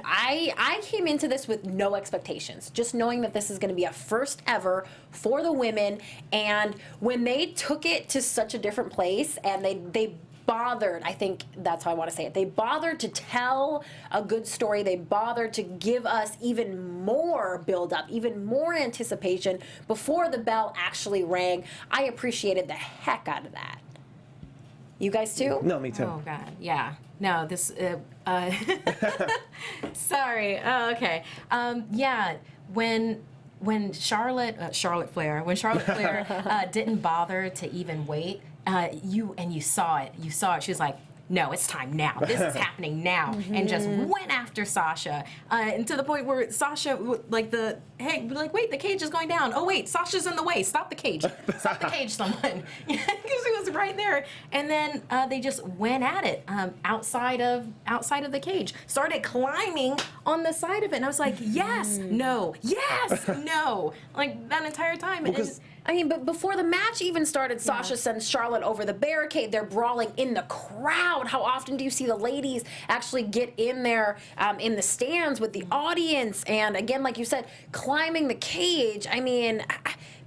I came into this with no expectations, just knowing that this is going to be a first ever for the women. And when they took it to such a different place, and they bothered, I think that's how I want to say it, they bothered to tell a good story. They bothered to give us even more build-up, even more anticipation before the bell actually rang. I appreciated the heck out of that. You guys too? No, me too. Oh God, yeah. No, this. Sorry. Oh, okay. Yeah. When Charlotte Flair didn't bother to even wait, you saw it. You saw it. She was like, no, it's time now. This is happening now. And just went after Sasha. And to the point where Sasha, wait, the cage is going down. Oh, wait, Sasha's in the way. Stop the cage. Stop the cage, someone. Because he was right there. And then they just went at it outside of the cage. Started climbing on the side of it. And I was like, yes, no, yes, no. Like, that entire time. But before the match even started, Sasha sends Charlotte over the barricade. They're brawling in the crowd. How often do you see the ladies actually get in there in the stands with the audience? And again, like you said, climbing the cage. I mean,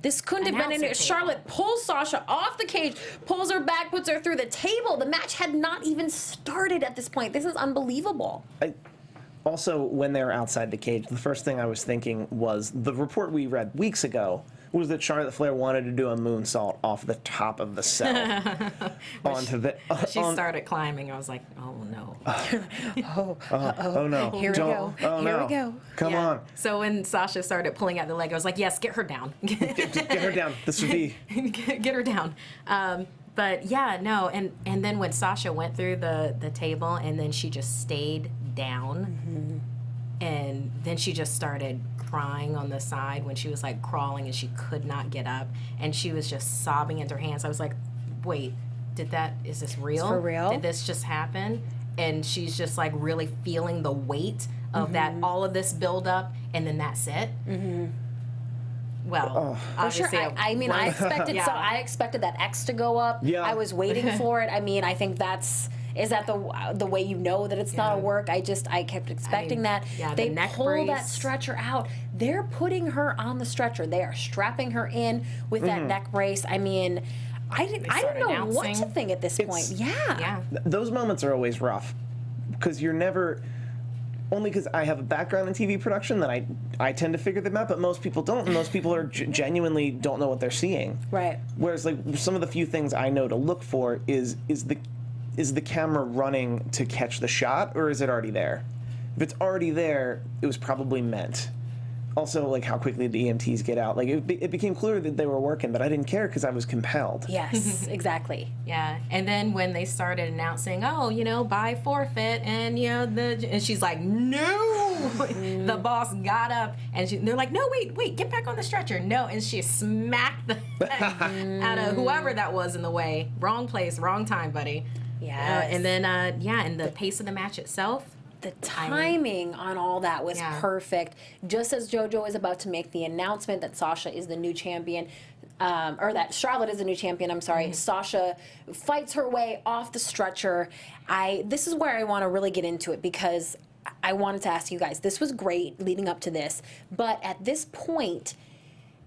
this couldn't have been in it. Charlotte pulls Sasha off the cage, pulls her back, puts her through the table. The match had not even started at this point. This is unbelievable. Also, when they were outside the cage, the first thing I was thinking was the report we read weeks ago was that Charlotte Flair wanted to do a moonsault off the top of the cell onto the. She started climbing. I was like, oh no. Oh no. Here we go. Oh Here no. we go. Come on. So when Sasha started pulling out the leg, I was like, yes, get her down. Get her down. This would be. Get her down. But yeah, no, and then when Sasha went through the table, and then she just stayed down, and then she just started crying on the side when she was like crawling and she could not get up, and she was just sobbing into her hands. I was like, wait, is this real? It's for real? Did this just happen? And she's just like really feeling the weight of that, all of this buildup, and then that's it. Well, obviously, sure. I mean, I expected I expected that X to go up. Yeah. I was waiting for it. I mean, I think is that the way you know that it's not a work? I kept expecting that. Yeah, they the neck pull brace. that stretcher out. They're putting her on the stretcher. They are strapping her in with that neck brace. I mean, I didn't know what to think at this point. Yeah. Those moments are always rough because you're never. Only because I have a background in TV production that I tend to figure them out, but most people don't, and most people are genuinely don't know what they're seeing. Right. Whereas, like, some of the few things I know to look for is the camera running to catch the shot, or is it already there? If it's already there, it was probably meant. Also, like, how quickly the EMTs get out. Like, it became clear that they were working, but I didn't care because I was compelled. Yes, exactly. Yeah, and then when they started announcing, oh, you know, by forfeit, and you know, and she's like, no. The boss got up, and they're like, no, wait, get back on the stretcher. No, and she smacked the heck out of whoever that was in the way. Wrong place, wrong time, buddy. Yeah. And then, and the pace of the match itself. The timing on all that was perfect. Just as JoJo is about to make the announcement that Sasha is the new champion, or that Charlotte is the new champion, I'm sorry, Sasha fights her way off the stretcher. This is where I want to really get into it, because I wanted to ask you guys, this was great leading up to this, but at this point,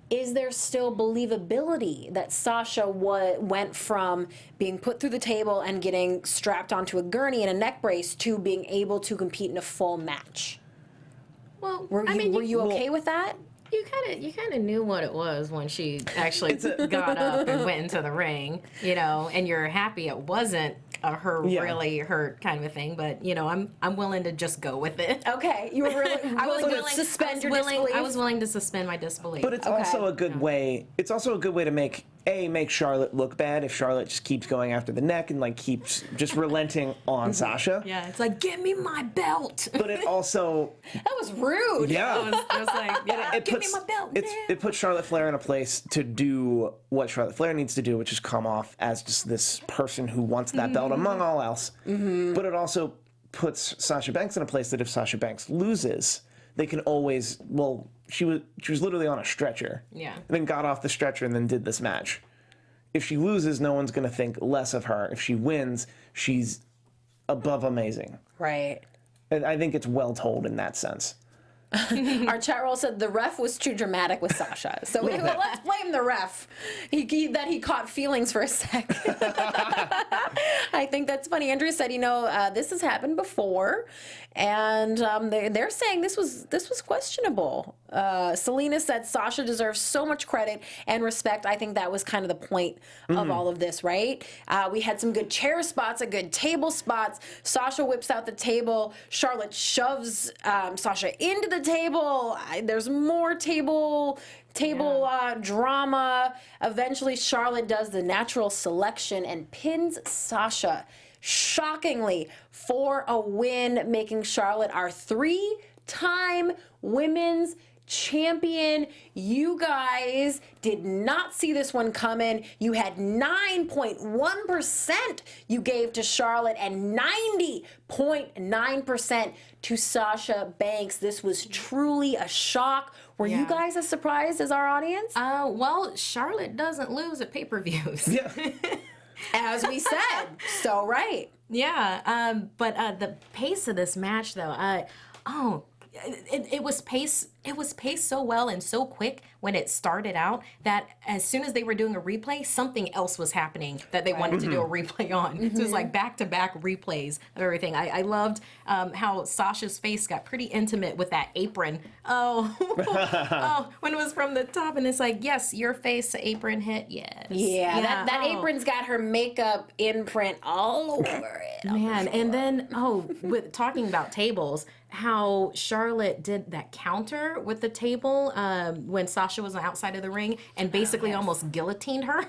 is there still believability that Sasha went from being put through the table and getting strapped onto a gurney and a neck brace to being able to compete in a full match? Well, Were you okay with that? You kind of knew what it was when she actually got up and went into the ring, you know, and you're happy it wasn't really hurt kind of a thing, but you know, I'm willing to just go with it. Okay, you were really willing to suspend your disbelief. I was willing to suspend my disbelief. But it's also a good way. It's also a good way to make Charlotte look bad if Charlotte just keeps going after the neck and like keeps just relenting on Sasha. Yeah, it's like, give me my belt. But it also That was rude. Yeah. It was like, give me my belt. It puts Charlotte Flair in a place to do what Charlotte Flair needs to do, which is come off as just this person who wants that belt among all else. But it also puts Sasha Banks in a place that if Sasha Banks loses, they can always, she was literally on a stretcher. Yeah. And then got off the stretcher and then did this match. If she loses, no one's going to think less of her. If she wins, she's above amazing. Right. And I think it's well told in that sense. Our chat roll said the ref was too dramatic with Sasha. So let's blame the ref. That he caught feelings for a sec. I think that's funny. Andrea said, this has happened before, and they're saying this was questionable. Selena said Sasha deserves so much credit and respect. I think that was kind of the point of all of this, right? We had some good chair spots, good table spots. Sasha whips out the table. Charlotte shoves Sasha into the table. There's more table drama. Eventually, Charlotte does the natural selection and pins Sasha, shockingly, for a win, making Charlotte our 3-time women's champion. You guys did not see this one coming. You had 9.1% you gave to Charlotte and 90.9% to Sasha Banks. This was truly a shock. Were you guys as surprised as our audience? Well, Charlotte doesn't lose at pay-per-views. Yeah. As we said. So right. Yeah. But the pace of this match, though, it was paced so well and so quick when it started out that as soon as they were doing a replay, something else was happening that they wanted to do a replay on. So it was like back-to-back replays of everything. I loved how Sasha's face got pretty intimate with that apron. When it was from the top, and it's like, yes, your face apron hit, yes. Yeah, that apron's got her makeup imprint all over it. Man, and then, with talking about tables, how Charlotte did that counter with the table when Sasha was outside of the ring and basically almost guillotined her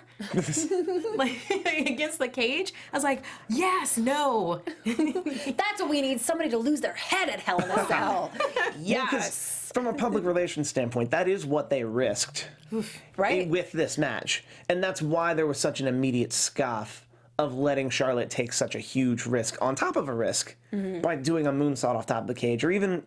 like against the cage. I was like, yes, no. That's what we need, somebody to lose their head at Hell in a Cell. Yes. From a public relations standpoint, that is what they risked with this match. And that's why there was such an immediate scoff of letting Charlotte take such a huge risk on top of a risk by doing a moonsault off top of the cage, or even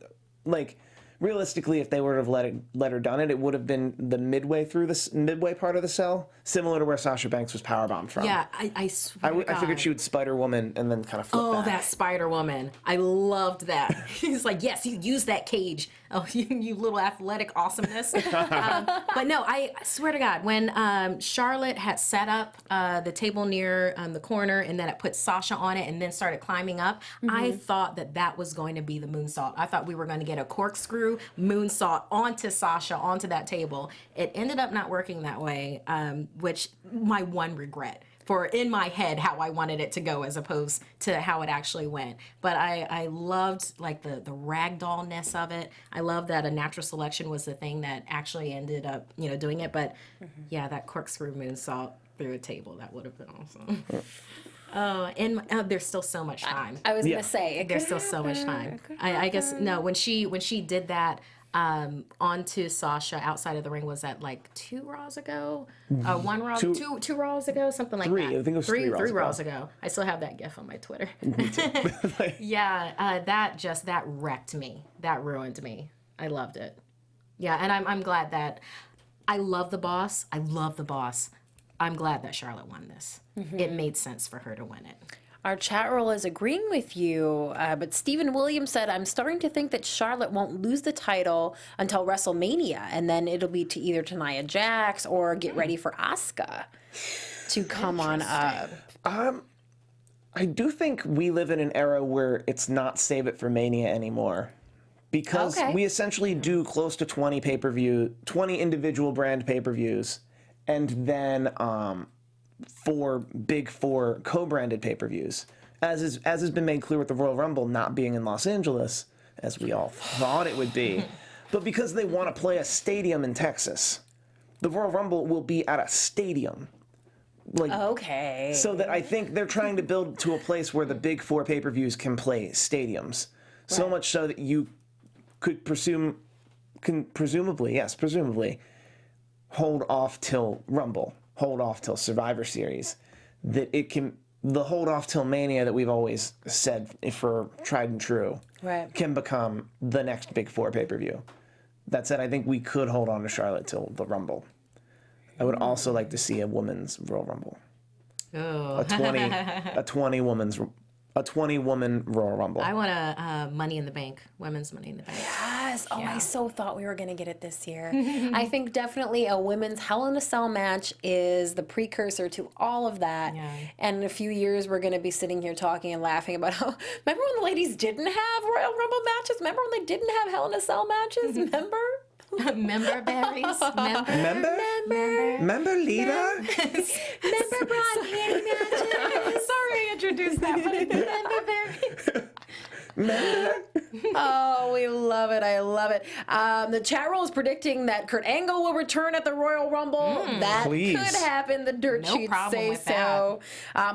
like realistically, if they would have let her done it, it would have been the midway part of the cell, similar to where Sasha Banks was powerbombed from. Yeah, I swear to God. I figured she would Spider Woman and then kind of flip back. Oh, that Spider Woman! I loved that. He's like, yes, you use that cage. Oh, you little athletic awesomeness. But no, I swear to God, when Charlotte had set up the table near the corner and then it put Sasha on it and then started climbing up, I thought that was going to be the moonsault. I thought we were going to get a corkscrew moonsault onto Sasha, onto that table. It ended up not working that way, which my one regret. for in my head how I wanted it to go as opposed to how it actually went. But I loved like the ragdollness of it. I love that a natural selection was the thing that actually ended up, doing it. But yeah, that corkscrew moonsault through a table, that would have been awesome. Oh, and there's still so much time. I was gonna say there's still so much time. I guess no. When she did that onto Sasha outside of the ring, was that like 2 Raws ago? 1 Raw, two Raws ago, something like that. I think it was three Raws ago. I still have that GIF on my Twitter. Yeah, that wrecked me. That ruined me. I loved it. Yeah, and I'm glad that I love the boss. I'm glad that Charlotte won this. It made sense for her to win it. Our chat roll is agreeing with you, but Stephen Williams said, I'm starting to think that Charlotte won't lose the title until WrestleMania, and then it'll be to either Nia Jax or get ready for Asuka to come on up. I do think we live in an era where it's not save it for Mania anymore. Because we essentially do close to 20 individual brand pay-per-views, and then 4 big 4 co-branded pay-per-views. As has been made clear with the Royal Rumble not being in Los Angeles, as we all thought it would be, but because they want to play a stadium in Texas, the Royal Rumble will be at a stadium. So that I think they're trying to build to a place where the big 4 pay-per-views can play stadiums. Right. So much so that you could presumably hold off till Rumble, hold off till Survivor Series, that it can, the hold off till Mania that we've always said for tried and true, can become the next big 4 pay-per-view. That said, I think we could hold on to Charlotte till the Rumble. I would also like to see a women's Royal Rumble. Oh. A 20-woman Royal Rumble. I want a Money in the Bank, women's Money in the Bank. Yes. Oh, I so thought we were going to get it this year. I think definitely a women's Hell in a Cell match is the precursor to all of that. Yeah. And in a few years, we're going to be sitting here talking and laughing about how, remember when the ladies didn't have Royal Rumble matches? Remember when they didn't have Hell in a Cell matches? Remember? Member berries. Member Lita? Remember bra and panty matches? Sorry I introduced that, but I did member berries. Oh, we love it. I love it. The chat roll is predicting that Kurt Angle will return at the Royal Rumble. That please. could happen. The dirt sheets say so.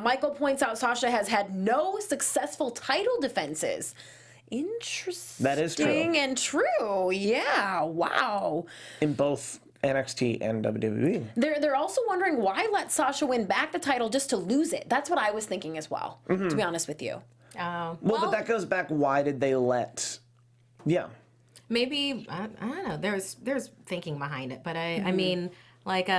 Michael points out Sasha has had no successful title defenses. Interesting. That is true. And true. Yeah. Wow. In both NXT and WWE. They're also wondering why let Sasha win back the title just to lose it. That's what I was thinking as well, to be honest with you. Well, but that goes back, why did they let... Yeah. Maybe, I don't know, there's thinking behind it, but I mean... Like,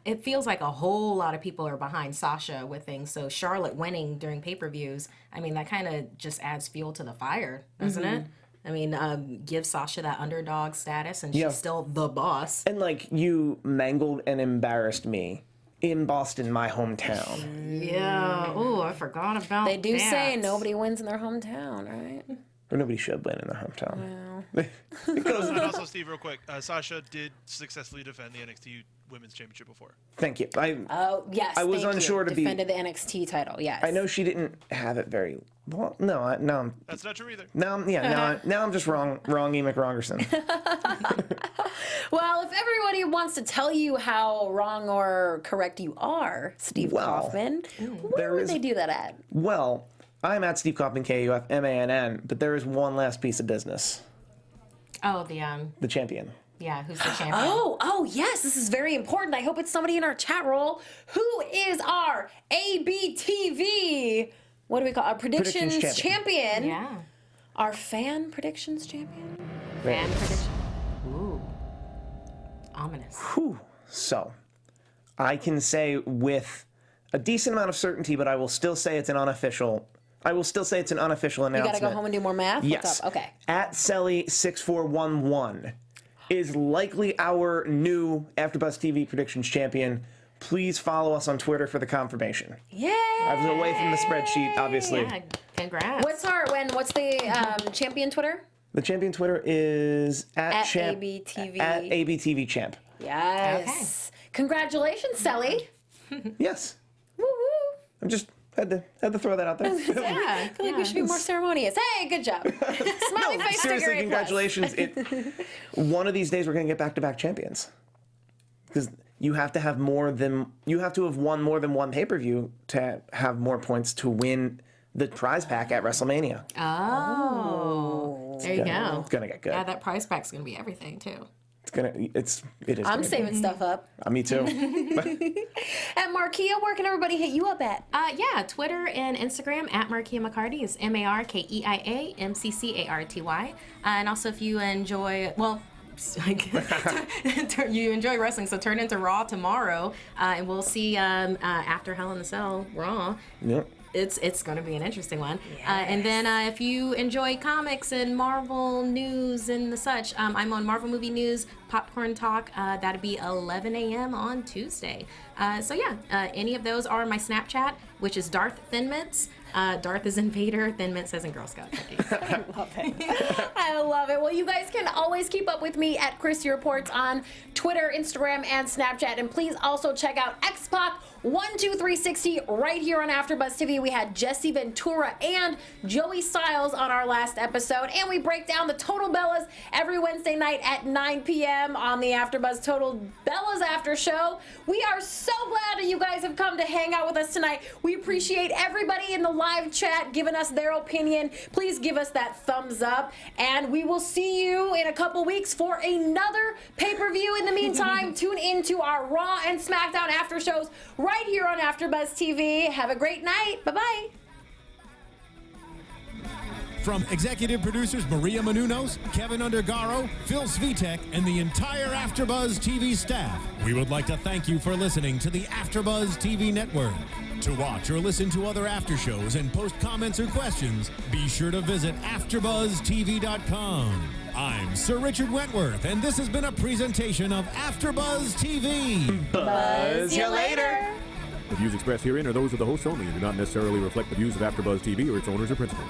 it feels like a whole lot of people are behind Sasha with things. So Charlotte winning during pay-per-views, I mean, that kind of just adds fuel to the fire, doesn't it? I mean, give Sasha that underdog status, and she's still the boss. And, like, you mangled and embarrassed me in Boston, my hometown. Yeah. Oh, I forgot about that. They do say nobody wins in their hometown, right? Or nobody should win in their hometown. Wow. And also, Steve, real quick, Sasha did successfully defend the NXT Women's Championship before. Thank you. Yes, I was unsure to defended the NXT title. Yes. I know she didn't have it very well. No, that's not true either. Now I'm just wrong. Wrongy McWrongerson. Well, if everybody wants to tell you how wrong or correct you are, Steve Kaufmann, where would they do that at? Well, I'm at Steve Kaufmann, KUFMANN, but there is one last piece of business. Oh, the champion. Yeah, who's the champion? Oh, yes, this is very important. I hope it's somebody in our chat roll. Who is our ABTV? What do we call our predictions champion? Yeah. Our fan predictions champion? Fan prediction. Ooh. Ominous. Whew. So, I can say with a decent amount of certainty, but I will still say it's an unofficial announcement. You gotta go home and do more math? Yes. What's up? Okay. At Selly6411 is likely our new AfterBuzz TV predictions champion. Please follow us on Twitter for the confirmation. Yay! I was away from the spreadsheet, obviously. Yeah, congrats. What's the champion Twitter? The champion Twitter is at ABTV. At ABTV champ. Yes. Okay. Congratulations, Selly. Yes. I'm just had to throw that out there. I feel like we should be more ceremonious. Hey, good job. Smiley face Seriously, figure A+. congratulations. One of these days we're going to get back-to-back champions. Because you have to have won more than one pay-per-view to have more points to win the prize pack at WrestleMania. Oh. There you go. It's going to get good. Yeah, that prize pack's going to be everything, too. It is. I'm saving stuff up. Me too. At Markeia, where can everybody hit you up at? Yeah, Twitter and Instagram at Markeia McCarty is MarkeiaMcCarty. And also, if you enjoy, you enjoy wrestling, so turn into Raw tomorrow, and we'll see after Hell in a Cell Raw. Yep. It's going to be an interesting one. Yes. And then if you enjoy comics and Marvel news and the such, I'm on Marvel Movie News, Popcorn Talk. That'll be 11 a.m. on Tuesday. Any of those are my Snapchat, which is Darth Thin Mints. Darth is in Vader, Thin Mints as in Girl Scout cookies. I love it. I love it. Well, you guys can always keep up with me at Christy Reports on Twitter, Instagram, and Snapchat. And please also check out X-Pac 12360 right here on AfterBuzz TV. We had Jesse Ventura and Joey Styles on our last episode, and we break down the Total Bellas every Wednesday night at 9 p.m. on the AfterBuzz Total Bellas After Show. We are so glad that you guys have come to hang out with us tonight. We appreciate everybody in the live chat giving us their opinion. Please give us that thumbs up, and we will see you in a couple weeks for another pay-per-view. In the meantime, tune into our Raw and SmackDown after shows right here on AfterBuzz TV. Have a great night. Bye-bye. From executive producers Maria Menounos, Kevin Undergaro, Phil Svitek, and the entire AfterBuzz TV staff, we would like to thank you for listening to the AfterBuzz TV network. To watch or listen to other after shows and post comments or questions, be sure to visit AfterBuzzTV.com. I'm Sir Richard Wentworth, and this has been a presentation of AfterBuzz TV. Buzz you later. The views expressed herein are those of the hosts only and do not necessarily reflect the views of AfterBuzz TV or its owners or principals.